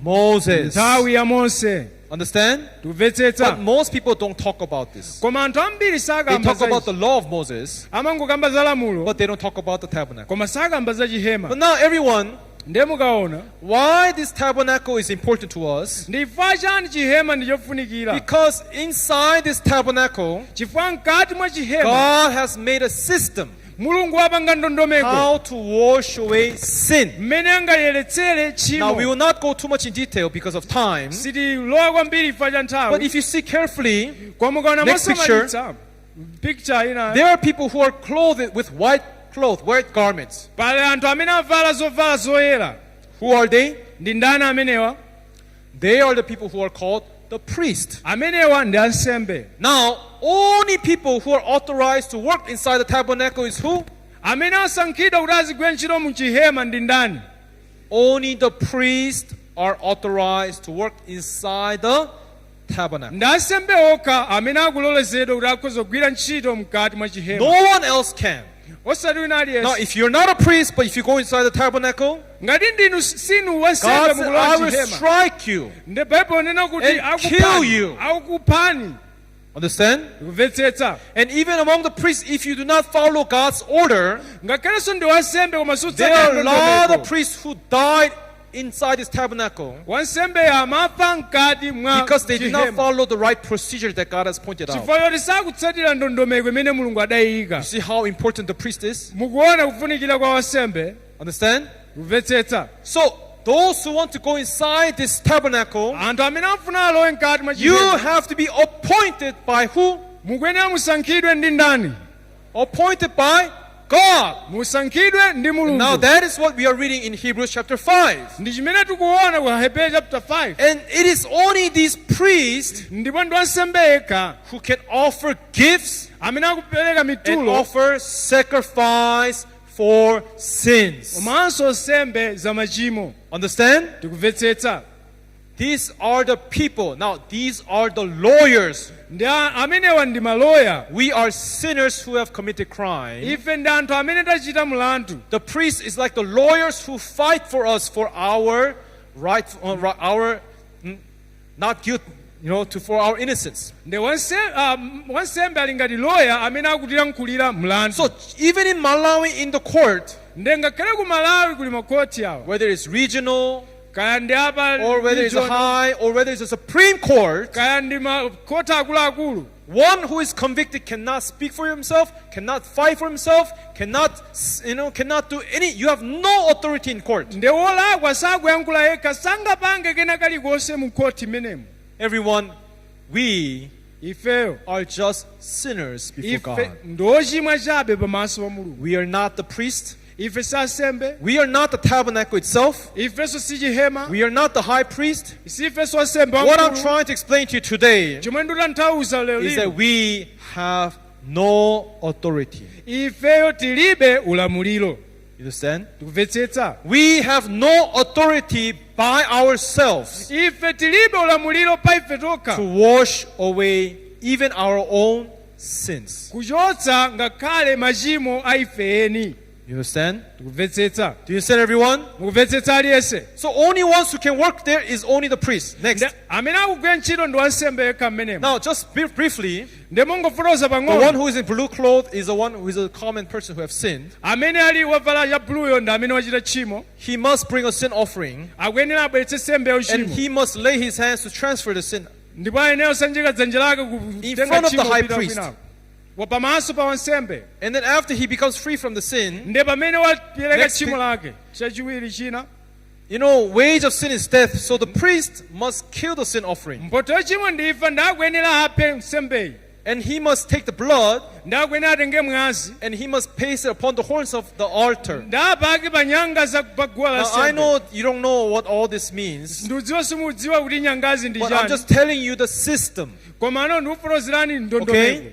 S6: Moses.
S7: Nthawi ya Mose.
S6: Understand? But
S7: Tumvetsetsa.
S6: most people don't talk about this.
S7: Koma anthu ambiri
S6: They
S7: sakamba
S6: talk
S7: za
S6: about the
S7: izi.
S6: law of Moses,
S7: Amangokamba za lamulo,
S6: but they don't talk about the tabernacle.
S7: koma sakamba za chihema.
S6: But now everyone,
S7: ndiye mukaona
S6: why this tabernacle is important to us.
S7: ndifaa chani chihema ndichofunikira.
S6: Because inside this tabernacle,
S7: chifukwa mkati mwa chihema
S6: God has made a system
S7: mulungu wapanga ndondomeko
S6: how to wash away sin.
S7: mmene angayeretsere
S6: Now, we
S7: tchimo.
S6: will not go too much in detail because of time.
S7: sitilowa kwambiri ifa cha
S6: But
S7: nthawi.
S6: if you see carefully,
S7: kwa mukaona
S6: next
S7: mosamalitsa picture ina
S6: there are people who are clothed with white cloth, white garments.
S7: pali anthu amene avala zovala zoyera.
S6: Who are they?
S7: ndi ndani amenewa?
S6: They are the people who are called the priest.
S7: amenewa ndi ansembe.
S6: Now, only people who are authorized to work inside the tabernacle is who?
S7: amene asankhidwa kuti azigwira ntchito mu chihema ndi ndani?
S6: Only the priests are authorized to work inside the tabernacle.
S7: ndi ansembe okha amene akulolezedwa kuti akhoza kugwira ntchito mkati mwa
S6: No
S7: chihema.
S6: one else can.
S7: osati wina
S6: Now,
S7: aliyense.
S6: if you're not a priest, but if you go inside the tabernacle,
S7: ngati ndinu sinu wansembe
S6: God said,
S7: mukulowa
S6: I will
S7: chihema,
S6: strike you.
S7: ndi baibulo nena kuti
S6: And kill you.
S7: akukuphani.
S6: Understand?
S7: kumvetsetsa.
S6: And even among the priests, if you do not follow God's order,
S7: ngakhalenso ndi wansembe koma
S6: there are a lot of
S7: sutsatira
S6: priests who died inside this tabernacle
S7: wansembe amafa mkati mwa
S6: because they did not
S7: chihema.
S6: follow the right procedure that God has pointed out.
S7: chifukwa choti sakutsatira ndondomeko imene mulungu adayika.
S6: You see how important the priest is?
S7: mukuona kufunikira kwa wansembe.
S6: Understand?
S7: kumvetsetsa.
S6: So, those who want to go inside this tabernacle,
S7: anthu amene afuna alowe mkati mwa
S6: you
S7: chihema
S6: have to be appointed by who?
S7: mukuyenera musankhidwe ndi ndani?
S6: Appointed by God.
S7: musankhidwe ndi
S6: Now
S7: mulungu.
S6: that is what we are reading in Hebrews chapter 5.
S7: ndi chimene tikuona ku Hebrew chapter 5.
S6: And it is only these priests
S7: ndipo ndi wansembe yekha
S6: who can offer gifts
S7: amene akupereka
S6: and
S7: mitulo
S6: offer sacrifice for sins.
S7: komanso nsembe za machimo.
S6: Understand?
S7: tikumvetsetsa.
S6: These are the people. Now, these are the lawyers.
S7: ndi amenewa ndi maloya.
S6: We are sinners who have committed crime.
S7: ife ndi anthu amene tachita mlandu.
S6: The priest is like the lawyers who fight for us for our right, our not guilt, for our innocence.
S7: ndi wansembe ali ngati loya amene akutiyankhulira mlandu.
S6: So even in Malawi, in the court,
S7: ndi ngakhale ku Malawi kuli makoti awa.
S6: whether it's regional
S7: kaya ndi apa
S6: or whether it's a
S7: regional,
S6: high or whether it's a Supreme Court,
S7: kaya ndi makoti akuluakulu.
S6: one who is convicted cannot speak for himself, cannot fight for himself, cannot do any. You have no authority in court.
S7: ndi wolakwa sakuyankhula yekha sangapange kena kalikonse mu koti imenemo.
S6: Everyone, we
S7: ifeyo
S6: are just sinners before
S7: ife
S6: God.
S7: ndi ochimwa chabe pamaso pa mulungu.
S6: We are not the priest.
S7: ife si ansembe.
S6: We are not the tabernacle itself.
S7: ifenso si chihema.
S6: We are not the high priest.
S7: si ifenso ansembe
S6: What I'm
S7: wamkulu.
S6: trying to explain to you today
S7: chomwe ndikutanthauza lero
S6: is that
S7: lino
S6: we have no authority.
S7: ifeyo tilibe ulamuliro.
S6: You understand?
S7: tikumvetsetsa.
S6: We have no authority by ourselves
S7: ife tilibe ulamuliro pa ife
S6: to
S7: tokha
S6: wash away even our own sins.
S7: kuchotsa ngakhale machimo a ife eni.
S6: You understand?
S7: tikumvetsetsa.
S6: Do you understand, everyone?
S7: mukumvetsetsa aliyense.
S6: So only ones who can work there is only the priest. Next.
S7: amene akugwira ntchito ndi wansembe yekha mmenemo.
S6: Now, just briefly,
S7: ndi mongofotokoza
S6: the one
S7: pang'ono.
S6: who is in blue cloth is the one who is a common person who have sinned.
S7: amene ali wavala ya bluyo ndi amene wachita tchimo.
S6: He must bring a sin offering,
S7: akuyenera abweretse nsembe ya
S6: and
S7: uchimo.
S6: he must lay his hands to transfer the sin.
S7: ndipo ayenera kusanjika dzanja lake
S6: In
S7: kutenga
S6: front of the
S7: tchimo
S6: high
S7: kupita
S6: priest.
S7: kwinako. pamaso pa wansembe.
S6: And then after he becomes free from the sin,
S7: ndi pamene wapereka
S6: Next
S7: tchimo
S6: thing-
S7: lake chachiwiri china.
S6: wage of sin is death, so the priest must kill the sin offering.
S7: mphotho ya tchimo ndi imfa ndi akuyenera aphe nsembeyi.
S6: And he must take the blood
S7: ndi akuyenera atenge mwazi.
S6: and he must paste it upon the horns of the altar.
S7: ndi apake pa nyanga za pa guwa
S6: Now, I
S7: lansembe.
S6: know you don't know what all this means,
S7: ndiudziwa simudziwa kuti nyangazi ndi
S6: but I'm
S7: chani.
S6: just telling you the system.
S7: koma ano ndikufotokozerani ndondomeko.
S6: Okay?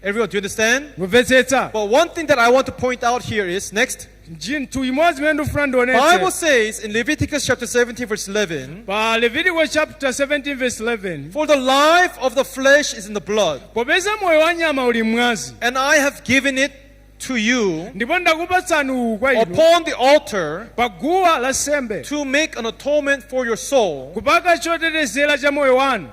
S6: Everyone, do you understand?
S7: mumvetsetsa.
S6: But one thing that I want to point out here is, next,
S7: chinthu imodzi imene ndikufuna
S6: Bible
S7: ndionetse.
S6: says in Leviticus chapter 17 verse 11,
S7: pa Leviticus chapter 17 verse 11.
S6: for the life of the flesh is in the blood,
S7: popeza moyo wa nyama uli mwazi.
S6: and I have given it to you
S7: ndipo ndakupatsani uwu kwa inu
S6: upon the altar
S7: pa guwa lansembe
S6: to make an atonement for your soul.
S7: kupaka chotetezera cha moyo wanu.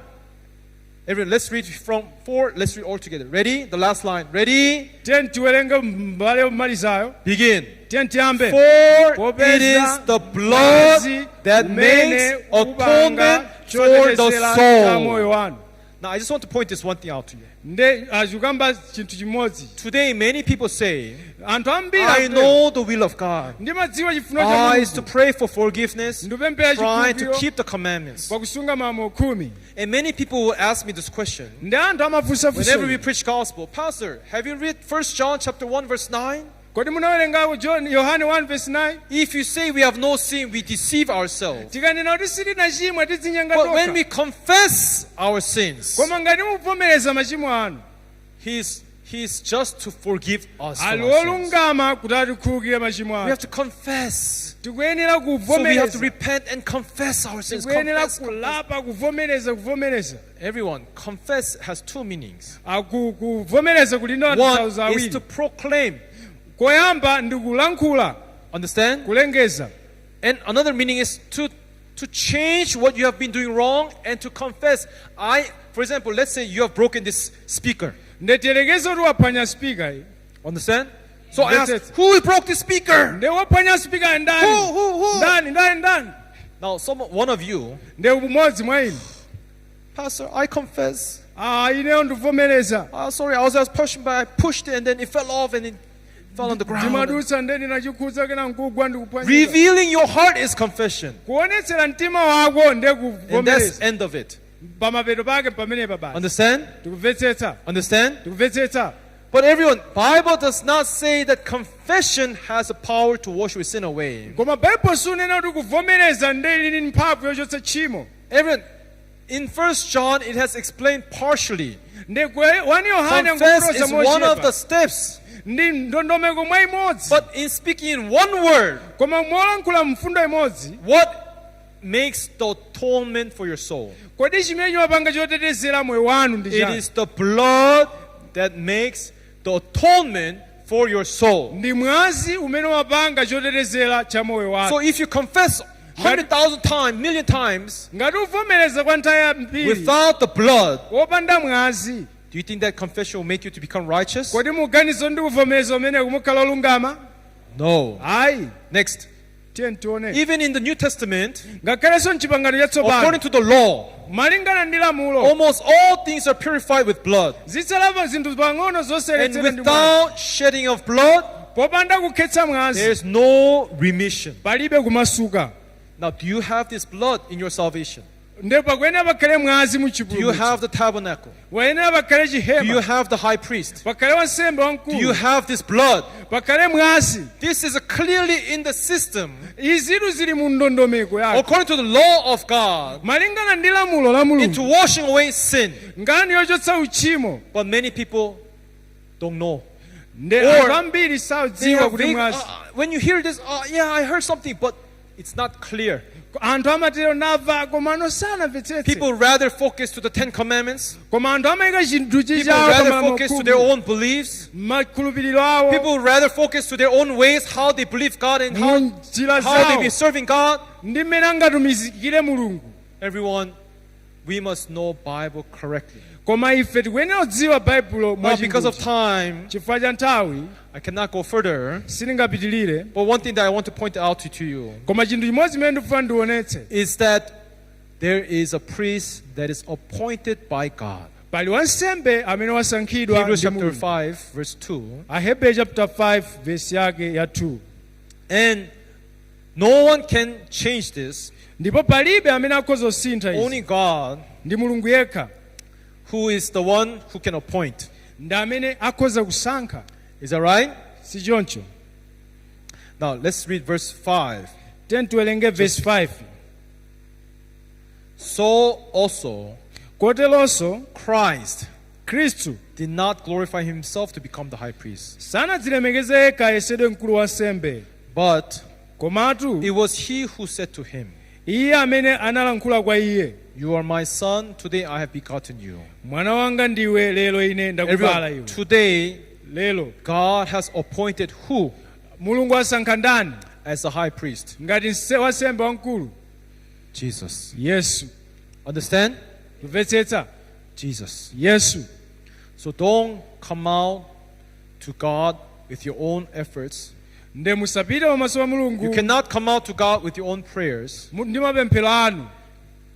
S6: Everyone, let's read from 4. Let's read all together. Ready? The last line. Ready?
S7: tiye tiwerenge mbale omalizayo.
S6: Begin.
S2: tiyambe
S6: For it is the blood that makes atonement for the soul. Now, I just want to point this one thing out to you.
S2: nde azikamba chinthu chimodzi.
S6: Today, many people say,
S2: Anthu ambiri
S6: I know the will of God.
S2: ndimadziwa chifuniro cha
S6: Is to
S2: Mulungu
S6: pray for forgiveness,
S2: ndipempera
S6: trying to
S2: chikhulupiriro
S6: keep the commandments.
S2: pakusunga malamulo khumi.
S6: And many people will ask me this question.
S2: Ndi anthu amafunsafunsa
S6: Whenever we preach gospel, Pastor, have you read 1 John chapter 1 verse 9?
S2: kodi munawerengako Yohane 1 verse 9?
S6: If you say we have no sin, we deceive ourselves.
S2: tikanena kuti sitina chimwe tidzinyenga
S6: But when
S2: tokha.
S6: we confess our sins,
S2: koma ngati muvomereza machimo anu,
S6: He's just to forgive us from
S2: ali
S6: our sins.
S2: wolungama kuti atikhululukire machimo
S6: We
S2: anu.
S6: have to confess.
S2: tikuyenera
S6: So we have to
S2: kuvomereza,
S6: repent and confess our sins.
S2: tikuyenera
S6: Confess.
S2: kulapa kuvomereza.
S6: Everyone, confess has two meanings.
S2: Kuvomereza kulinda
S6: One
S2: tanthauzo
S6: is
S2: awiri.
S6: to proclaim.
S2: koyamba ndi kulankhula,
S6: Understand?
S2: kulengeza.
S6: And another meaning is to change what you have been doing wrong and to confess. For example, let's say you have broken this speaker.
S2: ndetiyerekeza kuti waphwanya speaker iyi.
S6: Understand? So I
S2: That's
S6: ask,
S2: it.
S6: who will this speaker?
S2: nde waphwanya speaker ndani?
S6: Who?
S2: ndani.
S6: Now, one of you,
S2: nde umodzi mwa inu.
S6: Pastor, I confess.
S2: ineyo ndivomereza.
S6: Sorry, I was pushing, but I pushed it and then it fell off and it fell on the ground.
S2: ndimadutsa nde ndinachikhudza kena nkugwa ndikuphwanya.
S6: Revealing your heart is confession.
S2: kuonetsera mtima wako nde
S6: And that's
S2: kuvomereza.
S6: the end of it.
S2: pamapeto pake pamenepa basi.
S6: Understand?
S2: tikumvetsetsa.
S6: Understand?
S2: tikumvetsetsa.
S6: But everyone, Bible does not say that confession has the power to wash your sin away.
S2: koma baibulo sunena kuti kuvomereza nde ili mphamvu yochotsa tchimo.
S6: Everyone, in 1 John, it has explained partially.
S2: nde 1 Yohane
S6: Confess is one of the
S2: ngotoza
S6: steps.
S2: ndi ndondomeko mwa imodzi.
S6: But in speaking in one word,
S2: koma molankhula mfundo imodzi,
S6: what makes the atonement for your soul?
S2: kodi chimene chimapanga chotetezera moyo wanu ndi
S6: It
S2: chani?
S6: is the blood that makes the atonement for your soul.
S2: ndi mwazi umene wapanga chotetezera cha moyo wako.
S6: So if you confess 100,000 times, million times,
S2: ngati uvomereza kwa nthawi yambiri
S6: without the blood,
S2: wopanda mwazi,
S6: do you think that confession will make you to become righteous?
S2: kodi muganizo ndi kuvomereza umene kumukhala olungama?
S6: No.
S2: ayi.
S6: Next.
S2: tiye tione.
S6: Even in the New Testament,
S2: ngakhalenso mchipangano chatsopano,
S6: according to the law,
S2: malingana ndi lamulo,
S6: almost all things are purified with blood.
S2: zitsalapa zinthu pang'ono
S6: And
S2: zoseretsera ndi mwazi.
S6: without shedding of blood,
S2: popanda kukhetsa mwazi
S6: there is no remission.
S2: palibe kumasuka.
S6: Now, do you have this blood in your salvation?
S2: nde pakuyenera pakhale mwazi mu
S6: Do you have
S2: chipulumutso.
S6: the tabernacle?
S2: payenera pakhale
S6: Do you
S2: chihema,
S6: have the high priest?
S2: pakhale wansembe
S6: Do you
S2: wamkulu,
S6: have this blood?
S2: pakhale mwazi.
S6: This is clearly in the system.
S2: izitu zili mu ndondomeko yake.
S6: According to the law of God,
S2: malingana ndi lamulo la
S6: into
S2: Mulungu,
S6: washing away sin.
S2: ngani yochotsa uchimo.
S6: But many people don't know.
S2: nde
S6: Or
S2: anthu ambiri
S6: They
S2: sadziwa
S6: have
S2: kuti
S6: vague-
S2: mwazi.
S6: when you hear this, yeah, I heard something, but it's not clear.
S2: anthu amatero nava koma ano sanamvetsetse.
S6: People rather focus to the 10 Commandments.
S2: koma anthu amayika chinthu
S6: People
S2: chichawo
S6: rather
S2: pa
S6: focus to their own beliefs.
S2: makhulupiriro awo,
S6: People rather focus to their own ways, how they believe God and how
S2: njira
S6: they be
S2: zawo,
S6: serving God.
S2: ndi mmene angatumizikire Mulungu.
S6: Everyone, we must know Bible correctly.
S2: koma ife tikuyenera kudziwa baibulo
S6: Now, because of
S2: mwachindunji.
S6: time,
S2: chifukwa cha nthawi
S6: I cannot go further.
S2: silingapitilire.
S6: But one thing that I want to point out to you
S2: koma chinthu chimodzi chimene ndikufuna ndionetse,
S6: is that there is a priest that is appointed by God.
S2: pali wansembe amene wasankhidwa
S6: Hebrews
S2: ndi
S6: chapter
S2: Mulungu.
S6: 5, verse 2.
S2: Ahebreyu chapter 5 verse yake ya 2.
S6: And no one can change this,
S2: ndipo palibe amene akhoza kusintha izi,
S6: only God,
S2: ndi Mulungu yekha
S6: who is the one who can appoint.
S2: ndi amene akhoza kusankha.
S6: Is that right?
S2: si choncho?
S6: Now, let's read verse 5.
S2: Tiyeni tiwerenge verse 5.
S6: So also,
S2: koteronso
S6: Christ
S2: Khristu
S6: did not glorify himself to become the high priest,
S2: sanadzilemekeze yekha ayesedwe mkulu wa nsembe,
S6: but
S2: komatu
S6: it was he who said to him,
S2: iye amene analankhula kwa iye,
S6: "You are my son, today I have begotten you."
S2: mwana wanga ndiwe, lero ine ndakubala
S6: Everyone,
S2: iwe.
S6: today
S2: Lero
S6: God has appointed who
S2: Mulungu asankha ndani
S6: as the high priest?
S2: ngati wansembe wamkulu?
S6: Jesus.
S2: Yesu.
S6: Understand?
S2: Kumvetsetsa?
S6: Jesus.
S2: Yesu.
S6: So don't come out to God with your own efforts.
S7: nde musapite pamaso pa
S6: You
S7: mulungu
S6: cannot come out to God with your own prayers.
S7: ndi mapemphero anu.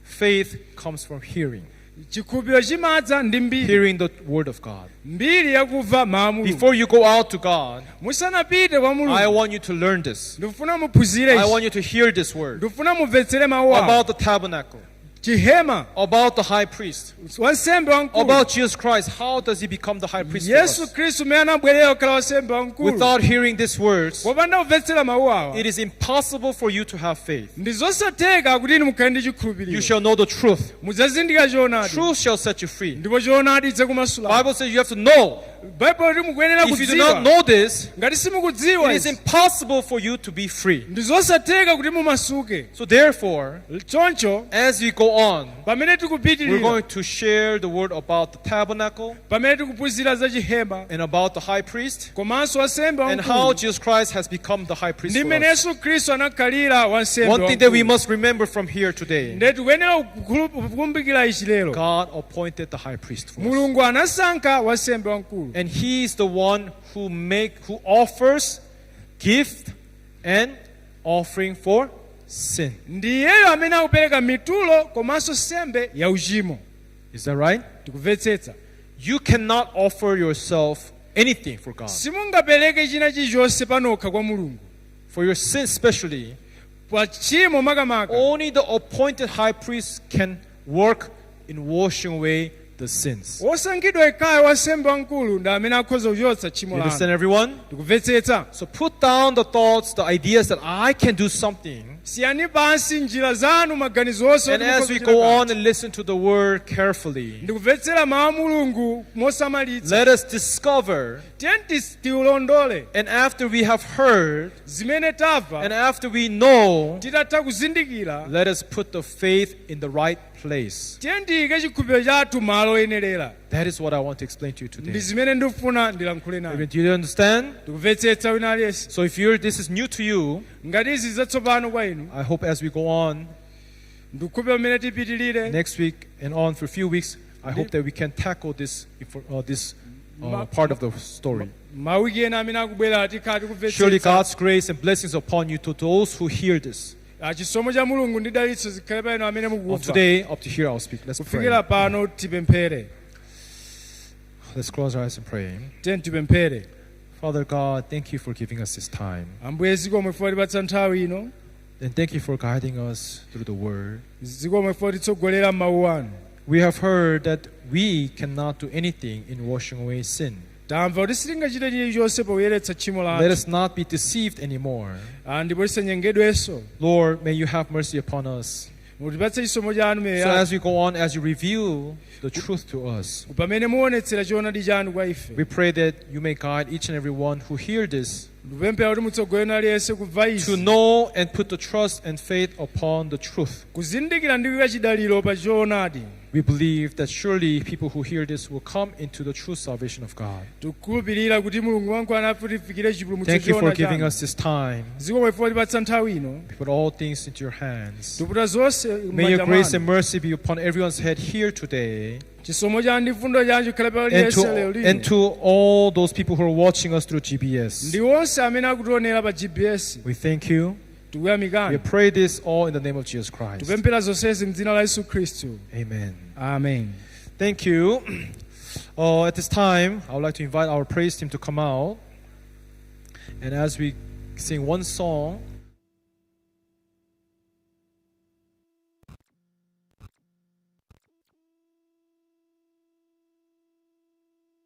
S6: Faith comes from hearing.
S7: Chikhulupiriro chimadza ndi mbiri.
S6: Hearing the word of God.
S7: Mbiri yakumva mawu a mulungu.
S6: Before you go out to God,
S7: Musanapite kwa
S6: I
S7: mulungu.
S6: want you to learn this.
S7: Ndikufuna muphunzire
S6: I
S7: ichi.
S6: want you to hear this word
S7: Ndikufuna mumvetsere mawu awa.
S6: about the tabernacle,
S7: Chihema,
S6: about the high priest,
S7: wansembe wamkulu.
S6: about Jesus Christ. How does he become the high priest for
S7: Yesu
S6: us?
S7: Khristu mmene anabwerera kukhala wansembe wamkulu.
S6: Without hearing these words,
S7: Popanda kumvetsera mawu awa.
S6: it is impossible for you to have faith.
S7: Ndi zosatheka kuti inu mukhale ndi
S6: You
S7: chikhulupiriro.
S6: shall know the truth.
S7: Mudzazindikira choonadi.
S6: Truth shall set you free.
S7: Ndipo choonadi chidzakumasula.
S6: Bible says you have to know.
S7: Baibulo kuti mukuyenera
S6: If you do not
S7: kudziwa.
S6: know this,
S7: Ngati simukudziwa
S6: it is
S7: izi,
S6: impossible for you to be free.
S7: ndi zosatheka kuti mumasuke.
S6: So therefore,
S7: Choncho
S6: as we go on,
S7: pamene
S6: we're
S7: tikupitirira,
S6: going to share the word about the tabernacle
S7: pamene tikuphunzira za chihema
S6: and about the high priest
S7: komanso wansembe
S6: and how
S7: wamkulu
S6: Jesus Christ has become the high priest
S7: ndi
S6: for
S7: mmene
S6: us.
S7: Yesu Khristu anakhalira wansembe
S6: One thing that we
S7: wamkulu.
S6: must remember from here today,
S7: Nde tikuyenera kukumbukira ichi lero.
S6: God appointed the high priest for us.
S7: Mulungu anasankha wansembe wamkulu.
S6: And he is the one who offers gift and offering for sin.
S7: Ndiyeyo amene akupereka mitulo komanso sembe ya uchimo.
S6: Is that right?
S7: Tikumvetsetsa.
S6: You cannot offer yourself anything for God.
S7: Simungapereke china chilichonse panokha kwa Mulungu.
S6: For your sin especially,
S7: Pa tchimo makamaka.
S6: only the appointed high priest can work in washing away the sins.
S7: Wosankhidwa yekhayo wansembe wamkulu ndi amene akhoza kuchotsa tchimo
S6: You understand,
S7: lanu.
S6: everyone?
S7: Tikumvetsetsa.
S6: So put down the thoughts, the ideas that I can do something.
S7: Siyani pansi njira zanu maganizo onse
S6: And
S7: oti
S6: as
S7: mukhoza
S6: we
S7: kuchita
S6: go
S7: kanthu.
S6: on and listen to the word carefully,
S7: Ndikumvetsera mawu a Mulungu mosamalitsa.
S6: let us discover,
S7: Tiyeni tiulondole
S6: and after we have heard,
S7: zimene tamva,
S6: and after we know,
S7: titatha kuzindikira,
S6: let us put the faith in the right place.
S7: tiyeni tiyike chikhulupiriro chathu malo oyenerera.
S6: That is what I want to explain to you
S7: Ndi
S6: today.
S7: zimene ndikufuna ndilankhule nanu.
S6: Do you understand?
S7: Tikumvetsetsa wina aliyense.
S6: So if this is new to you,
S7: Ngati izi zatsopano kwa inu,
S6: I hope as we go on
S7: ndikukhulupirira pamene tipitirire.
S6: next week and on for a few weeks, I hope that we can tackle this part of the story.
S7: Mawiki ena amene akubwera tikhala
S6: Surely
S7: tikumvetsetsa.
S6: God's grace and blessings upon you to those who hear this.
S7: Chisomo cha Mulungu ndi dalitso zikhale pa inu amene
S6: On
S7: mukumva.
S6: today, up to here, I'll speak. Let's
S7: Kufikira
S6: pray.
S7: pano tipemphere.
S6: Let's close our eyes and pray.
S7: Tiyeni tipemphere.
S6: Father God, thank you for giving us this time.
S7: Ambuye zikomo chifukwa tipatsa nthawi ino.
S6: And thank you for guiding us through the word.
S7: Zikomo chifukwa titsogolera mawu anu.
S6: We have heard that we cannot do anything in washing away sin.
S7: Tamva kuti sitingachite chilichonse poyeretsa tchimo
S6: Let
S7: lathu.
S6: us not be deceived anymore.
S7: Ndipo tisanyengedwenso.
S6: Lord, may you have mercy upon us.
S7: Mutipatse chisomo chanu
S6: So
S7: meya.
S6: as we go on, as you reveal the truth to us,
S7: Pamene muonetsera choonadi chanu kwa ife.
S6: we pray that you may guide each and every one who hear this
S7: Ndikupemphera kuti mutsogolere aliyense kumva
S6: to
S7: izi.
S6: know and put the trust and faith upon the truth.
S7: Kuzindikira ndi kuyika chidaliro pa choonadi.
S6: We believe that surely people who hear this will come into the true salvation of God.
S7: Tikukhulupirira kuti Mulungu wangu anafutifikire chipulumutso
S6: Thank you for
S7: choona
S6: giving
S7: chanu.
S6: us this time.
S7: Zikomo chifukwa tipatsa nthawi ino.
S6: We put all things into your hands.
S7: Tiputa zonse
S6: May your
S7: m'manja
S6: grace
S7: mwanu.
S6: and mercy be upon everyone's head here today,
S7: Chisomo chanu ndi fundo chanu chikhale pa
S6: and
S7: aliyense lero
S6: and
S7: lino.
S6: to all those people who are watching us through GBS.
S7: Ndi onse amene akutionera pa GPS.
S6: We thank you. We
S7: Tikuyamikani.
S6: pray this all in the name of Jesus Christ.
S7: Tipemphera zonsezi m'dzina la Yesu Khristu.
S6: Amen.
S7: Amen.
S6: Thank you. At this time, I would like to invite our praise team to come out. And as we sing one song,